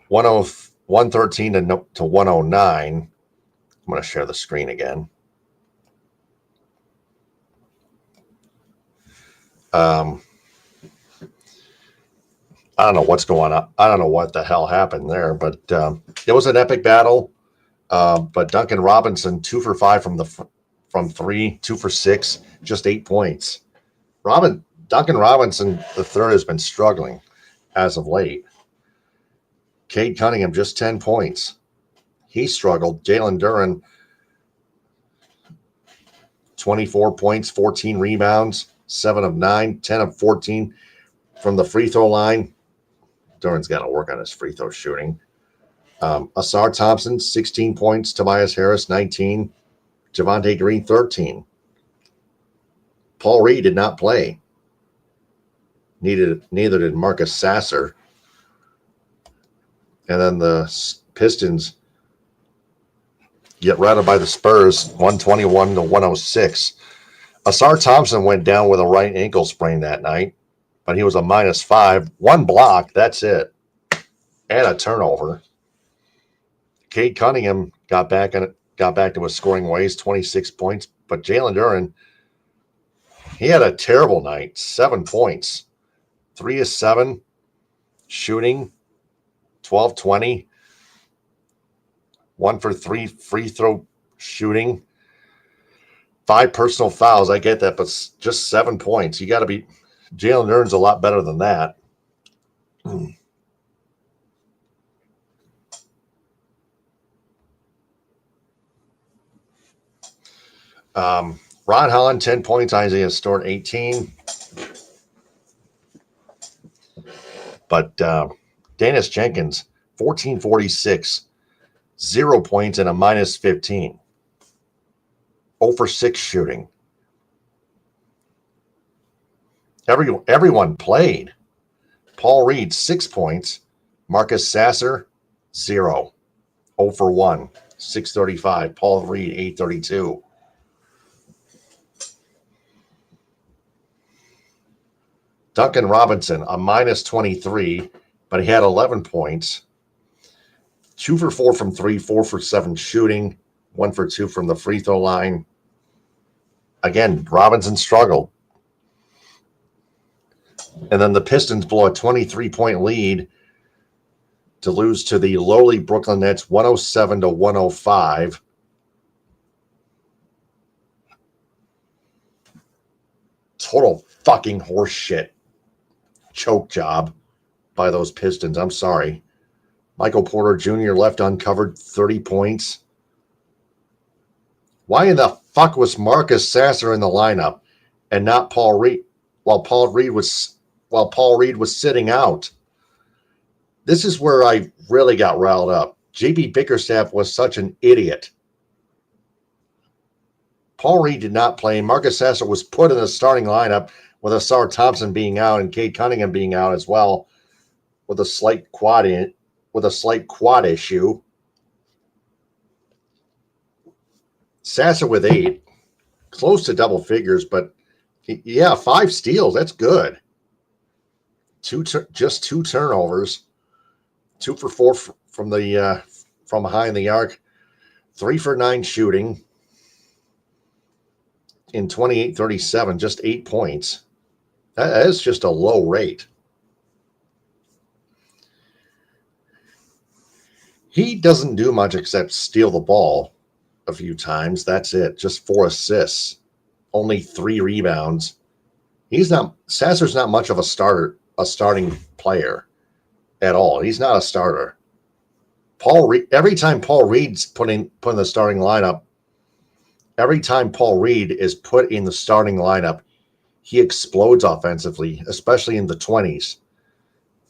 113 to 109. I'm going to share the screen again. I don't know what's going on. I don't know what the hell happened there, but it was an epic battle. But Duncan Robinson, 2 for 5 from 3, 2 for 6, just 8 points. Duncan Robinson, the third, has been struggling as of late. Cade Cunningham, just 10 points. He struggled. Jalen Duren, 24 points, 14 rebounds, 7 of 9, 10 of 14 from the free throw line. Duren's got to work on his free throw shooting. Ausar Thompson, 16 points. Tobias Harris, 19. Javonte Green, 13. Paul Reed did not play. Neither did Marcus Sasser. And then the Pistons get routed by the Spurs, 121-106. Ausar Thompson went down with a right ankle sprain that night, but he was a -5. 1 block, that's it. And a turnover. Cade Cunningham got back to his scoring ways, 26 points. But Jalen Duren, he had a terrible night, 7 points. 3 of 7, shooting, 12-20. 1 for 3 free throw shooting. 5 personal fouls. I get that, but just 7 points. You got to be – Jalen Duren's a lot better than that. Ron Holland, 10 points. Isaiah Stewart, 18. But Dennis Jenkins, 14-46. 0 points and a -15. 0 for 6 shooting. Everyone played. Paul Reed, 6 points. Marcus Sasser, 0. 0 for 1. 635. Paul Reed, 832. Duncan Robinson, a -23, but he had 11 points. 2 for 4 from 3, 4 for 7 shooting, 1 for 2 from the free throw line. Again, Robinson struggled. And then the Pistons blow a 23-point lead to lose to the lowly Brooklyn Nets, 107-105. Total fucking horse shit. Choke job by those Pistons. I'm sorry. Michael Porter Jr. left uncovered, 30 points. Why in the fuck was Marcus Sasser in the lineup and not Paul Reed while Paul Reed was sitting out? This is where I really got riled up. JB Bickerstaff was such an idiot. Paul Reed did not play. Marcus Sasser was put in the starting lineup with Ausar Thompson being out and Cade Cunningham being out as well with a slight quad issue. Sasser with 8, close to double figures, but yeah, 5 steals. That's good. Just 2 turnovers, 2 for 4 from behind the arc, 3 for 9 shooting in 28-37, just 8 points. That is just a low rate. He doesn't do much except steal the ball a few times. That's it. Just 4 assists, only 3 rebounds. Sasser's not much of a starting player at all. He's not a starter. Every time Paul Reed's put in the starting lineup, every time Paul Reed is put in the starting lineup, he explodes offensively, especially in the 20s.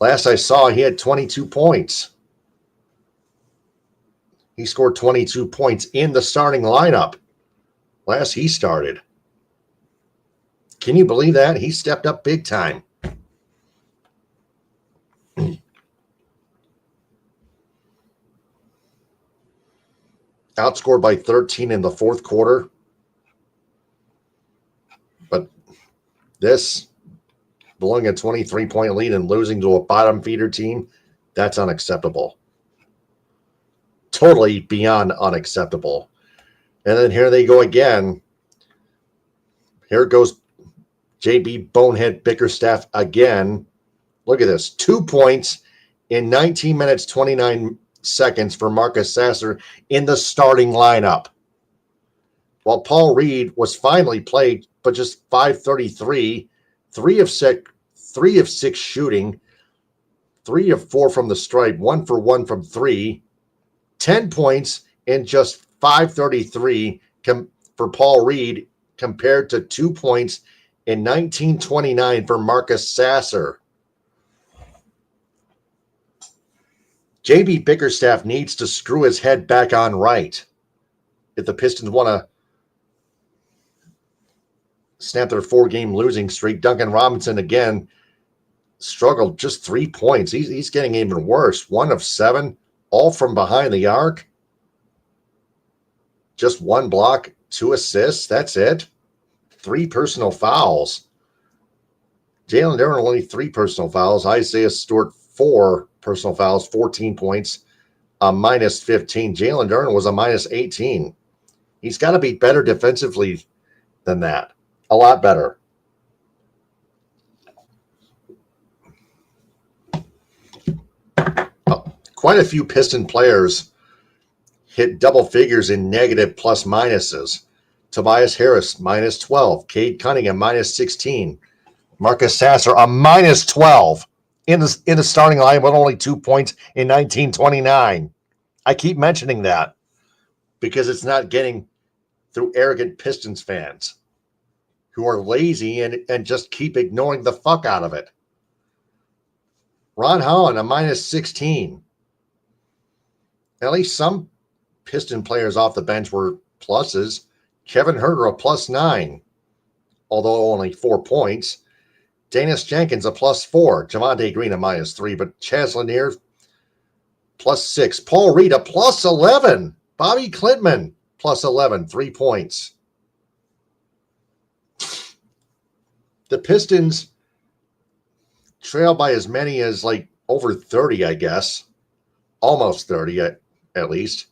Last I saw, he had 22 points. He scored 22 points in the starting lineup. Last he started. Can you believe that? He stepped up big time. Outscored by 13 in the fourth quarter. But this, blowing a 23-point lead and losing to a bottom feeder team, that's unacceptable. Totally beyond unacceptable. And then here they go again. Here goes JB Bonehead Bickerstaff again. Look at this. 2 points in 19 minutes, 29 seconds for Marcus Sasser in the starting lineup. While Paul Reed was finally played, but just 533, 3 of 6 shooting, 3 of 4 from the stripe, 1 for 1 from 3, 10 points in just 5:33 for Paul Reed compared to 2 points in 1929 for Marcus Sasser. JB Bickerstaff needs to screw his head back on right if the Pistons want to snap their 4-game losing streak. Duncan Robinson again struggled, just 3 points. He's getting even worse. 1 of 7, all from behind the arc. Just 1 block, 2 assists. That's it. 3 personal fouls. Jalen Duren only 3 personal fouls. Isaiah Stewart 4 personal fouls, 14 points, a minus 15. Jalen Duren was a minus 18. He's got to be better defensively than that. A lot better. Quite a few Piston players hit double figures in negative plus minuses. Tobias Harris, minus 12. Cade Cunningham, minus 16. Marcus Sasser, a minus 12 in the starting line with only 2 points in 1929. I keep mentioning that because it's not getting through arrogant Pistons fans who are lazy and just keep ignoring the fuck out of it. Ron Holland, a minus 16. At least some Piston players off the bench were pluses. Kevin Herter, a plus 9, although only 4 points. Danis Jenkins, a plus 4. Javonte Green, a minus 3. But Chaz Lanier, plus 6. Paul Reed, a plus 11. Bobby Klintman, plus 11, 3 points. The Pistons trail by as many as like over 30, I guess. Almost 30 at least.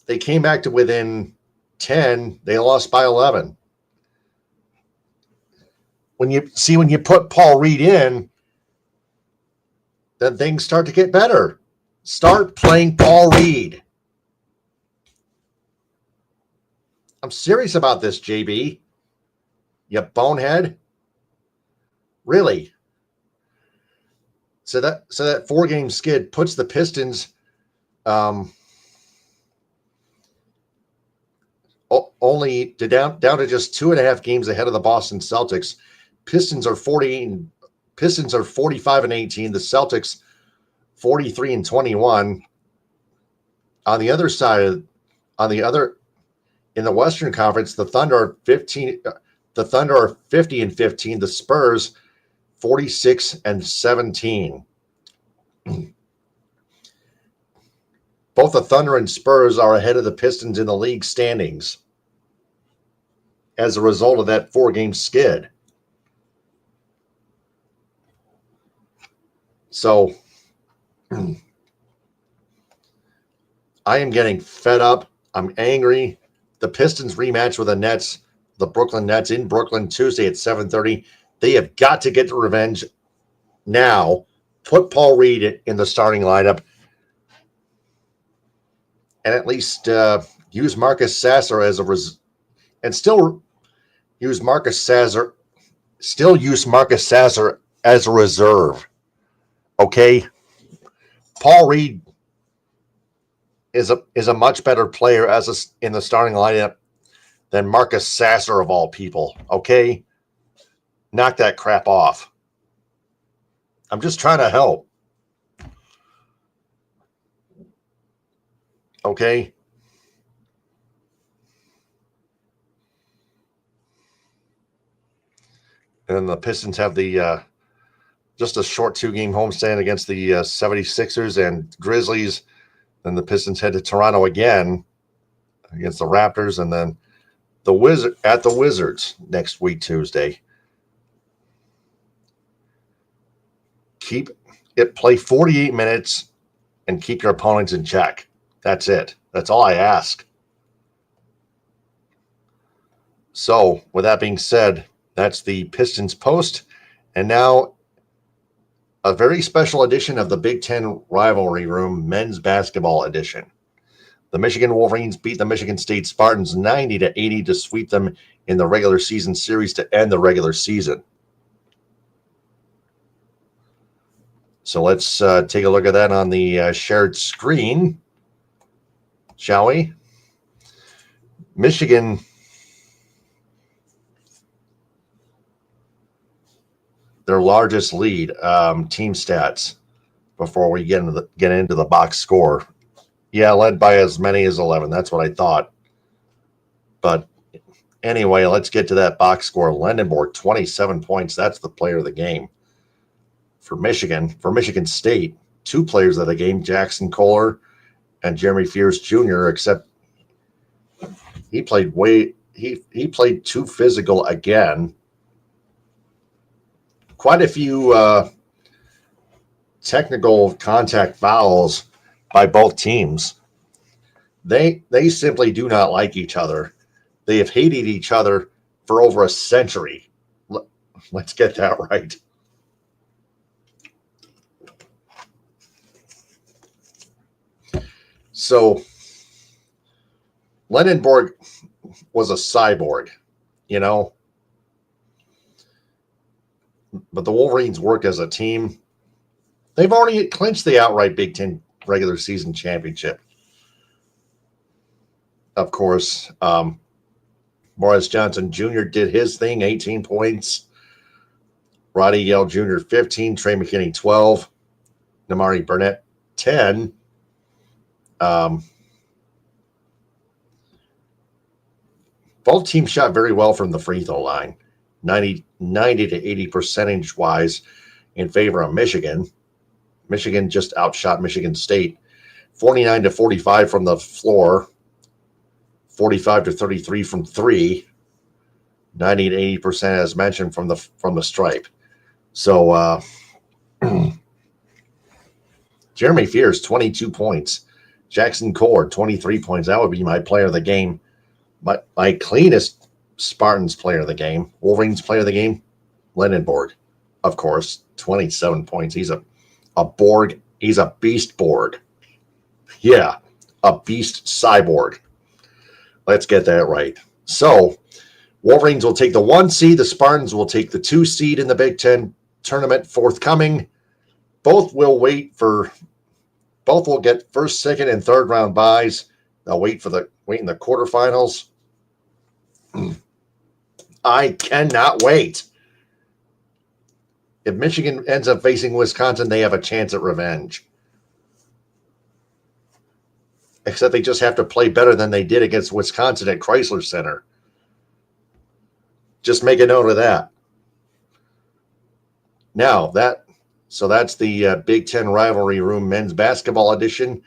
They came back to within 10. They lost by 11. When you put Paul Reed in, then things start to get better. Start playing Paul Reed. I'm serious about this, JB. You bonehead. Really? So that 4-game skid puts the Pistons only down to just 2.5 games ahead of the Boston Celtics. Pistons are 45-18. The Celtics 43-21. On the other side, in the Western Conference, the Thunder are 15. The Thunder are 50-15. The Spurs 46-17. Both the Thunder and Spurs are ahead of the Pistons in the league standings as a result of that 4-game skid. So I am getting fed up. I'm angry. The Pistons rematch with the Nets, the Brooklyn Nets in Brooklyn Tuesday at 7:30. They have got to get revenge now. Put Paul Reed in the starting lineup and at least use Marcus Sasser as a still use Marcus Sasser as a reserve. Okay, Paul Reed is a much better player in the starting lineup than Marcus Sasser of all people. Okay, knock that crap off. I'm just trying to help. Okay. And then the Pistons have the just a short 2-game homestand against the 76ers and Grizzlies. Then the Pistons head to Toronto again against the Raptors, and then the Wizards next week, Tuesday. Play 48 minutes and keep your opponents in check. That's it. That's all I ask. So, with that being said, that's the Pistons Post. And now a very special edition of the Big Ten Rivalry Room Men's Basketball Edition. The Michigan Wolverines beat the Michigan State Spartans 90-80 to sweep them in the regular season series to end the regular season. So let's take a look at that on the shared screen, shall we? Michigan their largest lead, team stats, before we get into the box score. Yeah, led by as many as 11. That's what I thought. But anyway, let's get to that box score. Lendenborg, 27 points. That's the player of the game for Michigan. For Michigan State, 2 players of the game, Jackson Kohler and Jeremy Fears Jr., except he played he played too physical again. Quite a few technical contact fouls by both teams. They simply do not like each other. They have hated each other for over a century. Let's get that right. So Lendenborg was a cyborg, you know. But the Wolverines work as a team. They've already clinched the outright Big Ten regular season championship. Of course, Morris Johnson Jr. did his thing, 18 points. Roddy Yale Jr., 15. Trey McKinney, 12. Namari Burnett, 10. Both teams shot very well from the free throw line, 90 to 80 percentage-wise in favor of Michigan. Michigan just outshot Michigan State, 49 to 45 from the floor, 45 to 33 from 3, 90 to 80%, as mentioned, from the stripe. So Jeremy Fears, 22 points. Jackson Kohler, 23 points. That would be my player of the game. My cleanest Spartans player of the game. Wolverines player of the game, Lendenborg, of course, 27 points. He's a Borg. He's a beast Borg. Yeah, a beast cyborg. Let's get that right. So Wolverines will take the 1 seed. The Spartans will take the 2 seed in the Big Ten tournament forthcoming. Both will get first, second, and third round byes. They'll wait in the quarterfinals. I cannot wait. If Michigan ends up facing Wisconsin, they have a chance at revenge. Except they just have to play better than they did against Wisconsin at Crisler Center. Just make a note of that. Now, that's the Big Ten Rivalry Room men's basketball edition.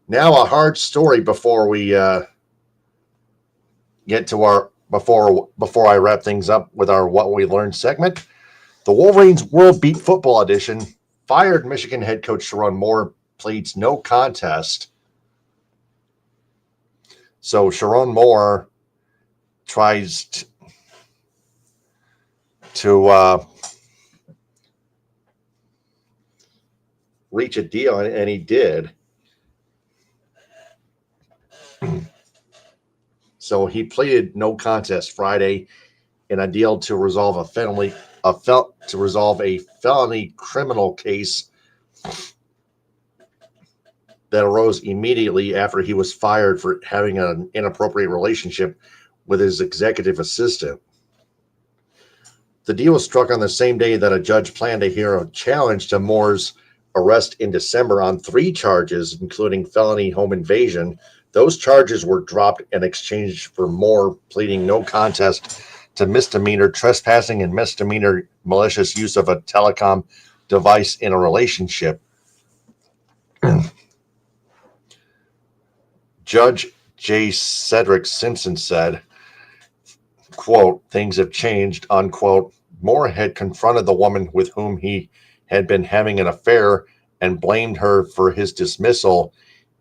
Now a hard story before we get to our before I wrap things up with our What We Learned segment. The Wolverines World Beat Football Edition fired Michigan head coach Sherrone Moore, pleads no contest. So Sherrone Moore tries to reach a deal, and he did. So he pleaded no contest Friday in a deal to resolve a felony criminal case that arose immediately after he was fired for having an inappropriate relationship with his executive assistant. The deal was struck on the same day that a judge planned to hear a challenge to Moore's arrest in December on 3 charges, including felony home invasion. Those charges were dropped in exchange for Moore pleading no contest to misdemeanor trespassing and misdemeanor malicious use of a telecom device in a relationship. Judge J. Cedric Simpson said, quote, "Things have changed," unquote. Moore had confronted the woman with whom he had been having an affair and blamed her for his dismissal,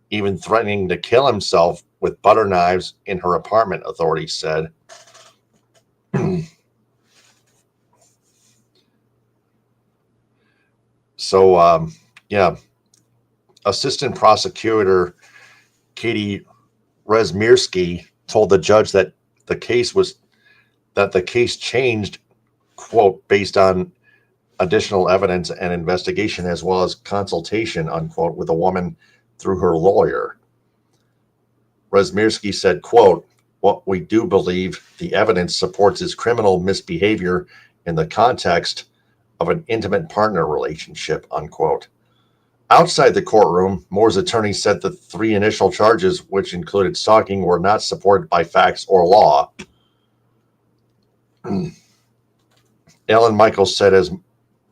even threatening to kill himself with butter knives in her apartment, authorities said. So, Assistant Prosecutor Katie Rezmirsky told the judge that the case changed, quote, based on additional evidence and investigation as well as consultation, unquote, with a woman through her lawyer. Rezmirski said, quote, what we do believe the evidence supports his criminal misbehavior in the context of an intimate partner relationship, unquote. Outside the courtroom, Moore's attorney said the 3 initial charges, which included stalking, were not supported by facts or law. Ellen Michaels said as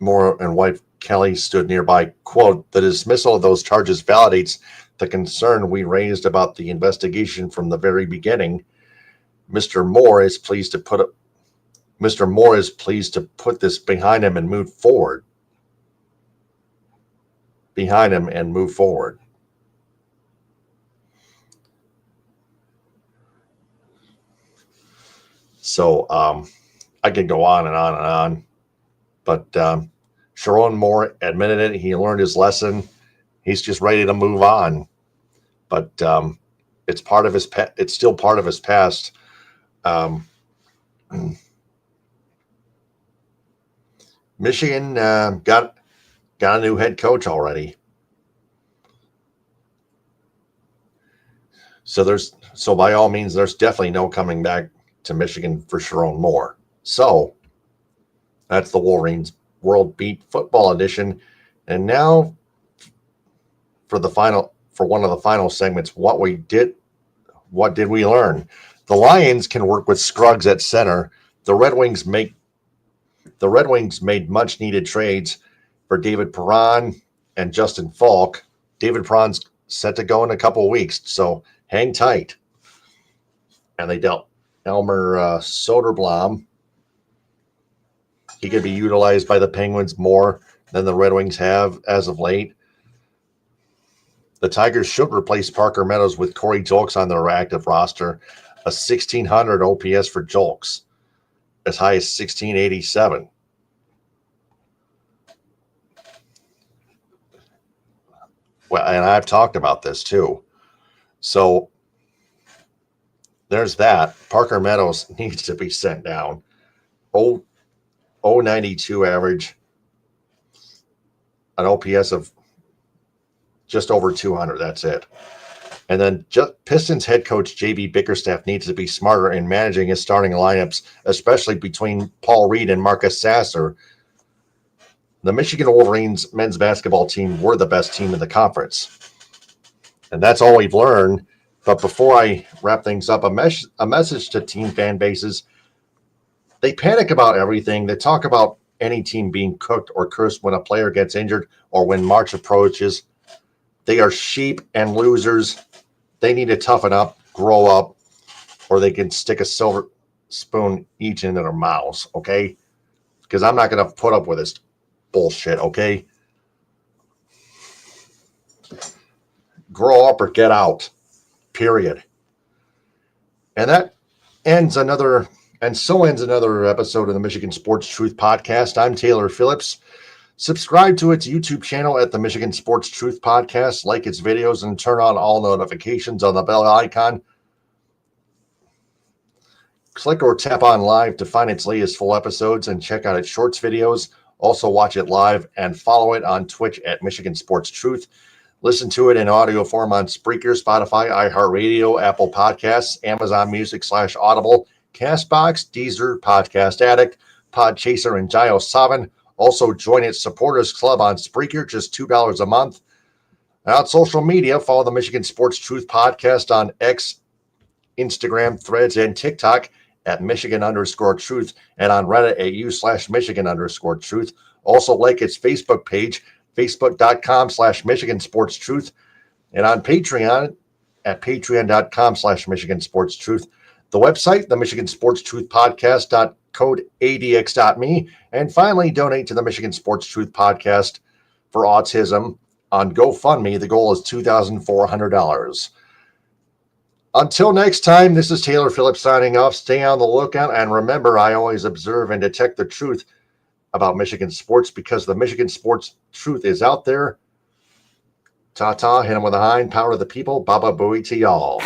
Moore and wife Kelly stood nearby, quote, the dismissal of those charges validates the concern we raised about the investigation from the very beginning. Mr. Moore is pleased to put this behind him and move forward. So I could go on and on and on, but Sherrone Moore admitted it. He learned his lesson. He's just ready to move on, but it's part of his. It's still part of his past. Michigan got a new head coach already. So by all means, there's definitely no coming back to Michigan for Sherrone Moore. So that's the Wolverines World Beat Football Edition. And now for one of the final segments, what did we learn? The Lions can work with Scruggs at center. The Red Wings made much needed trades for David Perron and Justin Faulk. David Perron's set to go in a couple of weeks, so hang tight. And they dealt Elmer Soderblom. He could be utilized by the Penguins more than the Red Wings have as of late. The Tigers should replace Parker Meadows with Corey Julks on their active roster. A 1,600 OPS for Julks, as high as 1,687. Well, and I've talked about this too. So there's that. Parker Meadows needs to be sent down. 0.92 average, an OPS of just over 200. That's it. And then Pistons head coach J.B. Bickerstaff needs to be smarter in managing his starting lineups, especially between Paul Reed and Marcus Sasser. The Michigan Wolverines men's basketball team were the best team in the conference. And that's all we've learned. But before I wrap things up, a message to team fan bases. They panic about everything. They talk about any team being cooked or cursed when a player gets injured or when March approaches. They are sheep and losers. They need to toughen up, grow up, or they can stick a silver spoon each into their mouths, okay? Because I'm not going to put up with this bullshit, okay? Grow up or get out, period. And that ends another episode of the Michigan Sports Truth Podcast. I'm Taylor Phillips. Subscribe to its YouTube channel at the Michigan Sports Truth Podcast, like its videos, and turn on all notifications on the bell icon. Click or tap on live to find its latest full episodes and check out its shorts videos. Also watch it live and follow it on Twitch at Michigan Sports Truth. Listen to it in audio form on Spreaker, Spotify, iHeartRadio, Apple Podcasts, Amazon Music /Audible, Castbox, Deezer, Podcast Addict, Podchaser, and Gio7. Also, join its supporters club on Spreaker, just $2 a month. And on social media, follow the Michigan Sports Truth Podcast on X, Instagram, Threads, and TikTok at Michigan_Truth, and on Reddit at u/Michigan_Truth. Also, like its Facebook page, Facebook.com/Michigan Sports Truth, and on Patreon at Patreon.com/Michigan Sports Truth. The website, the Michigan Sports Truth Podcast, code ADX.me. And finally, donate to the Michigan Sports Truth Podcast for autism on GoFundMe. The goal is $2,400. Until next time, this is Taylor Phillips signing off. Stay on the lookout. And remember, I always observe and detect the truth about Michigan sports, because the Michigan Sports Truth is out there. Ta-ta, hit him with a hind, power to the people, Baba Booey to y'all.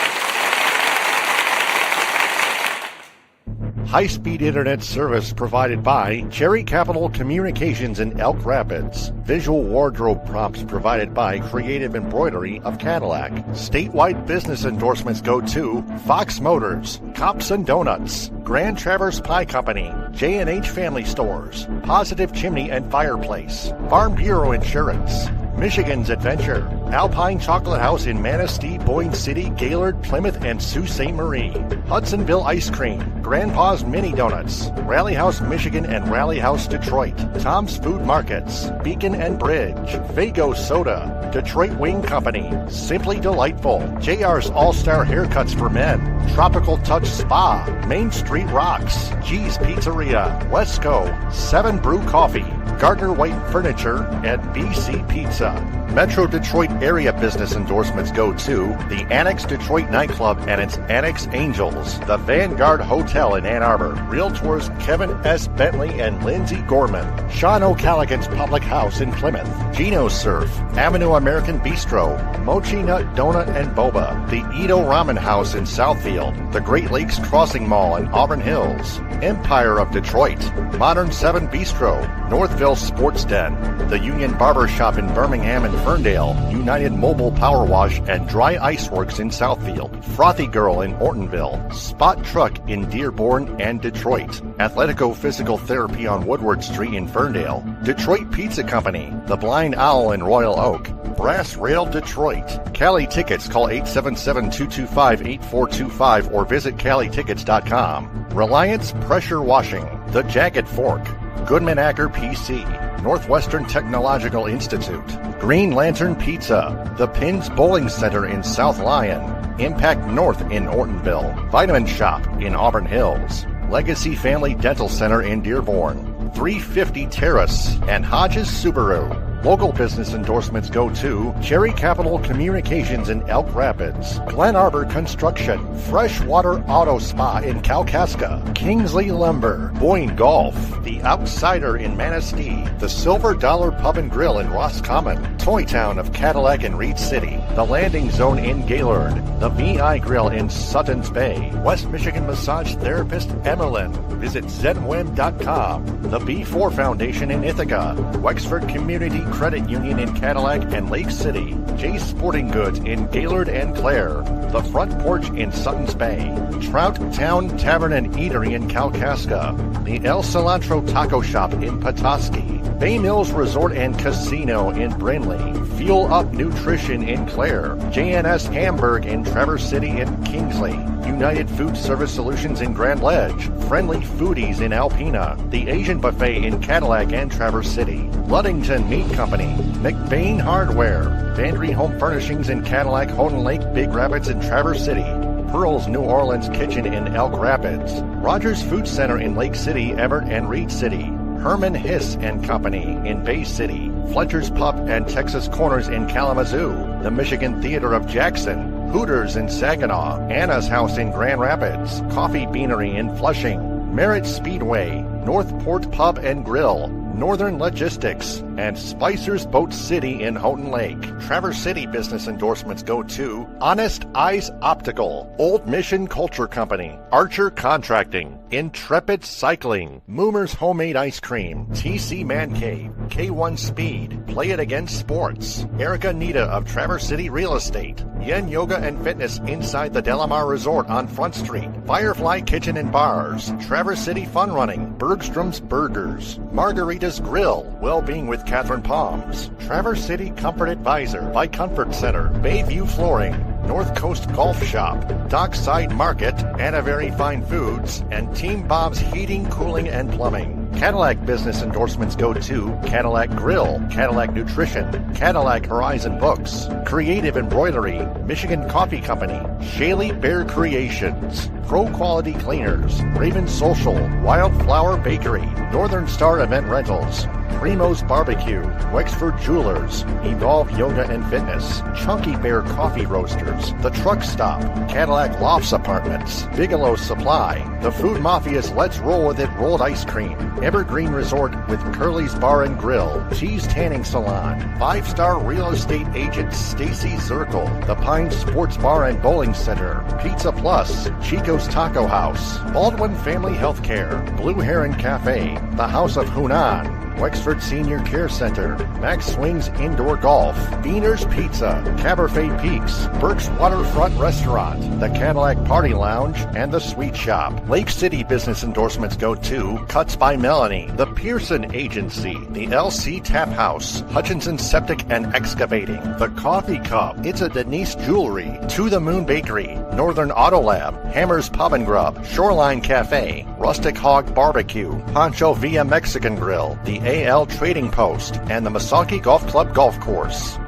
High-speed internet service provided by Cherry Capital Communications in Elk Rapids. Visual wardrobe props provided by Creative Embroidery of Cadillac. Statewide business endorsements go to Fox Motors, Cops and Donuts, Grand Traverse Pie Company, J&H Family Stores, Positive Chimney and Fireplace, Farm Bureau Insurance, Michigan's Adventure, Alpine Chocolate House in Manistee, Boyne City, Gaylord, Plymouth, and Sault Ste. Marie, Hudsonville Ice Cream, Grandpa's Mini Donuts, Rally House Michigan and Rally House Detroit, Tom's Food Markets, Beacon and Bridge, Fago Soda, Detroit Wing Company, Simply Delightful, JR's All-Star Haircuts for Men, Tropical Touch Spa, Main Street Rocks, G's Pizzeria, Wesco, 7 Brew Coffee, Gardner White Furniture, and BC Pizza. Metro Detroit area business endorsements go to the Annex Detroit Nightclub and its Annex Angels, the Vanguard Hotel in Ann Arbor, Realtors Kevin S. Bentley and Lindsay Gorman, Sean O'Callaghan's Public House in Plymouth, Gino Surf, Avenue American Bistro, Mochi Nut Donut and Boba, the Edo Ramen House in Southfield, the Great Lakes Crossing Mall in Auburn Hills, Empire of Detroit, Modern 7 Bistro, Northville Sports Den, the Union Barber Shop in Birmingham and Ferndale, United Mobile Power Wash and Dry Ice Works in Southfield, Frothy Girl in Ortonville, Spot Truck in Dearborn and Detroit, Athletico Physical Therapy on Woodward Street in Ferndale, Detroit Pizza Company, The Blind Owl in Royal Oak, Brass Rail Detroit. Cali Tickets, call 877-225-8425 or visit CaliTickets.com. Reliance Pressure Washing, The Jagged Fork, Goodman Acker PC, Northwestern Technological Institute, Green Lantern Pizza, The Pins Bowling Center in South Lyon, Impact North in Ortonville, Vitamin Shop in Auburn Hills, Legacy Family Dental Center in Dearborn, 350 Terrace, and Hodges Subaru. Local business endorsements go to Cherry Capital Communications in Elk Rapids, Glen Arbor Construction, Freshwater Auto Spa in Kalkaska, Kingsley Lumber, Boyne Golf, The Outsider in Manistee, the Silver Dollar Pub and Grill in Roscommon, Toy Town of Cadillac and Reed City, the Landing Zone in Gaylord, the VI Grill in Suttons Bay, West Michigan Massage Therapist Emmeline. Visit ZenWeb.com, the B4 Foundation in Ithaca, Wexford Community Credit Union in Cadillac and Lake City, Jay's Sporting Goods in Gaylord and Clare, The Front Porch in Suttons Bay, Trout Town Tavern and Eatery in Kalkaska, the El Cilantro Taco Shop in Petoskey, Bay Mills Resort and Casino in Brinley, Fuel Up Nutrition in Clare, JNS Hamburg in Traverse City and Kingsley, United Food Service Solutions in Grand Ledge, Friendly Foodies in Alpena, the Asian Buffet in Cadillac and Traverse City, Ludington Meat Company, McBain Hardware, Vandry Home Furnishings in Cadillac, Houghton Lake, Big Rapids, and Traverse City, Pearl's New Orleans Kitchen in Elk Rapids, Rogers Food Center in Lake City, Everett, and Reed City, Herman Hiss and Company in Bay City, Fletcher's Pub and Texas Corners in Kalamazoo, the Michigan Theater of Jackson, Hooters in Saginaw, Anna's House in Grand Rapids, Coffee Beanery in Flushing, Merritt Speedway, Northport Pub and Grill, Northern Logistics, and Spicer's Boat City in Houghton Lake. Traverse City business endorsements go to Honest Eyes Optical, Old Mission Culture Company, Archer Contracting, Intrepid Cycling, Moomer's Homemade Ice Cream, TC Man Cave, K1 Speed, Play It Again Sports, Erica Nita of Traverse City Real Estate, Yen Yoga and Fitness inside the Delamar Resort on Front Street, Firefly Kitchen and Bars, Traverse City Fun Running, Bergstrom's Burgers, Margarita's Grill, Wellbeing with Catherine Palms, Traverse City Comfort Advisor by Comfort Center, Bayview Flooring, North Coast Golf Shop, Dockside Market, Anna Very Fine Foods, and Team Bob's Heating, Cooling, and Plumbing. Cadillac business endorsements go to Cadillac Grill, Cadillac Nutrition, Cadillac Horizon Books, Creative Embroidery, Michigan Coffee Company, Shaley Bear Creations, Pro Quality Cleaners, Raven Social, Wildflower Bakery, Northern Star Event Rentals, Primo's Barbecue, Wexford Jewelers, Evolve Yoga and Fitness, Chunky Bear Coffee Roasters, The Truck Stop, Cadillac Lofts Apartments, Bigelow Supply, The Food Mafia's Let's Roll With It Rolled Ice Cream, Evergreen Resort with Curly's Bar and Grill, Cheese Tanning Salon, 5-star real estate agent Stacy Zirkle, The Pine Sports Bar and Bowling Center, Pizza Plus, Chico's Taco House, Baldwin Family Healthcare, Blue Heron Cafe, The House of Hunan, Wexford Senior Care Center, Max Swings Indoor Golf, Beaner's Pizza, Cabernet Peaks, Burke's Waterfront Restaurant, the Cadillac Party Lounge, and the Sweet Shop. Lake City business endorsements go to Cuts by Melanie, the Pearson Agency, the LC Tap House, Hutchinson Septic and Excavating, the Coffee Cup, It's a Denise Jewelry, To the Moon Bakery, Northern Auto Lab, Hammer's Pub and Grub, Shoreline Cafe, Rustic Hog Barbecue, Pancho Villa Mexican Grill, the AL Trading Post, and the Misaki Golf Club Golf Course.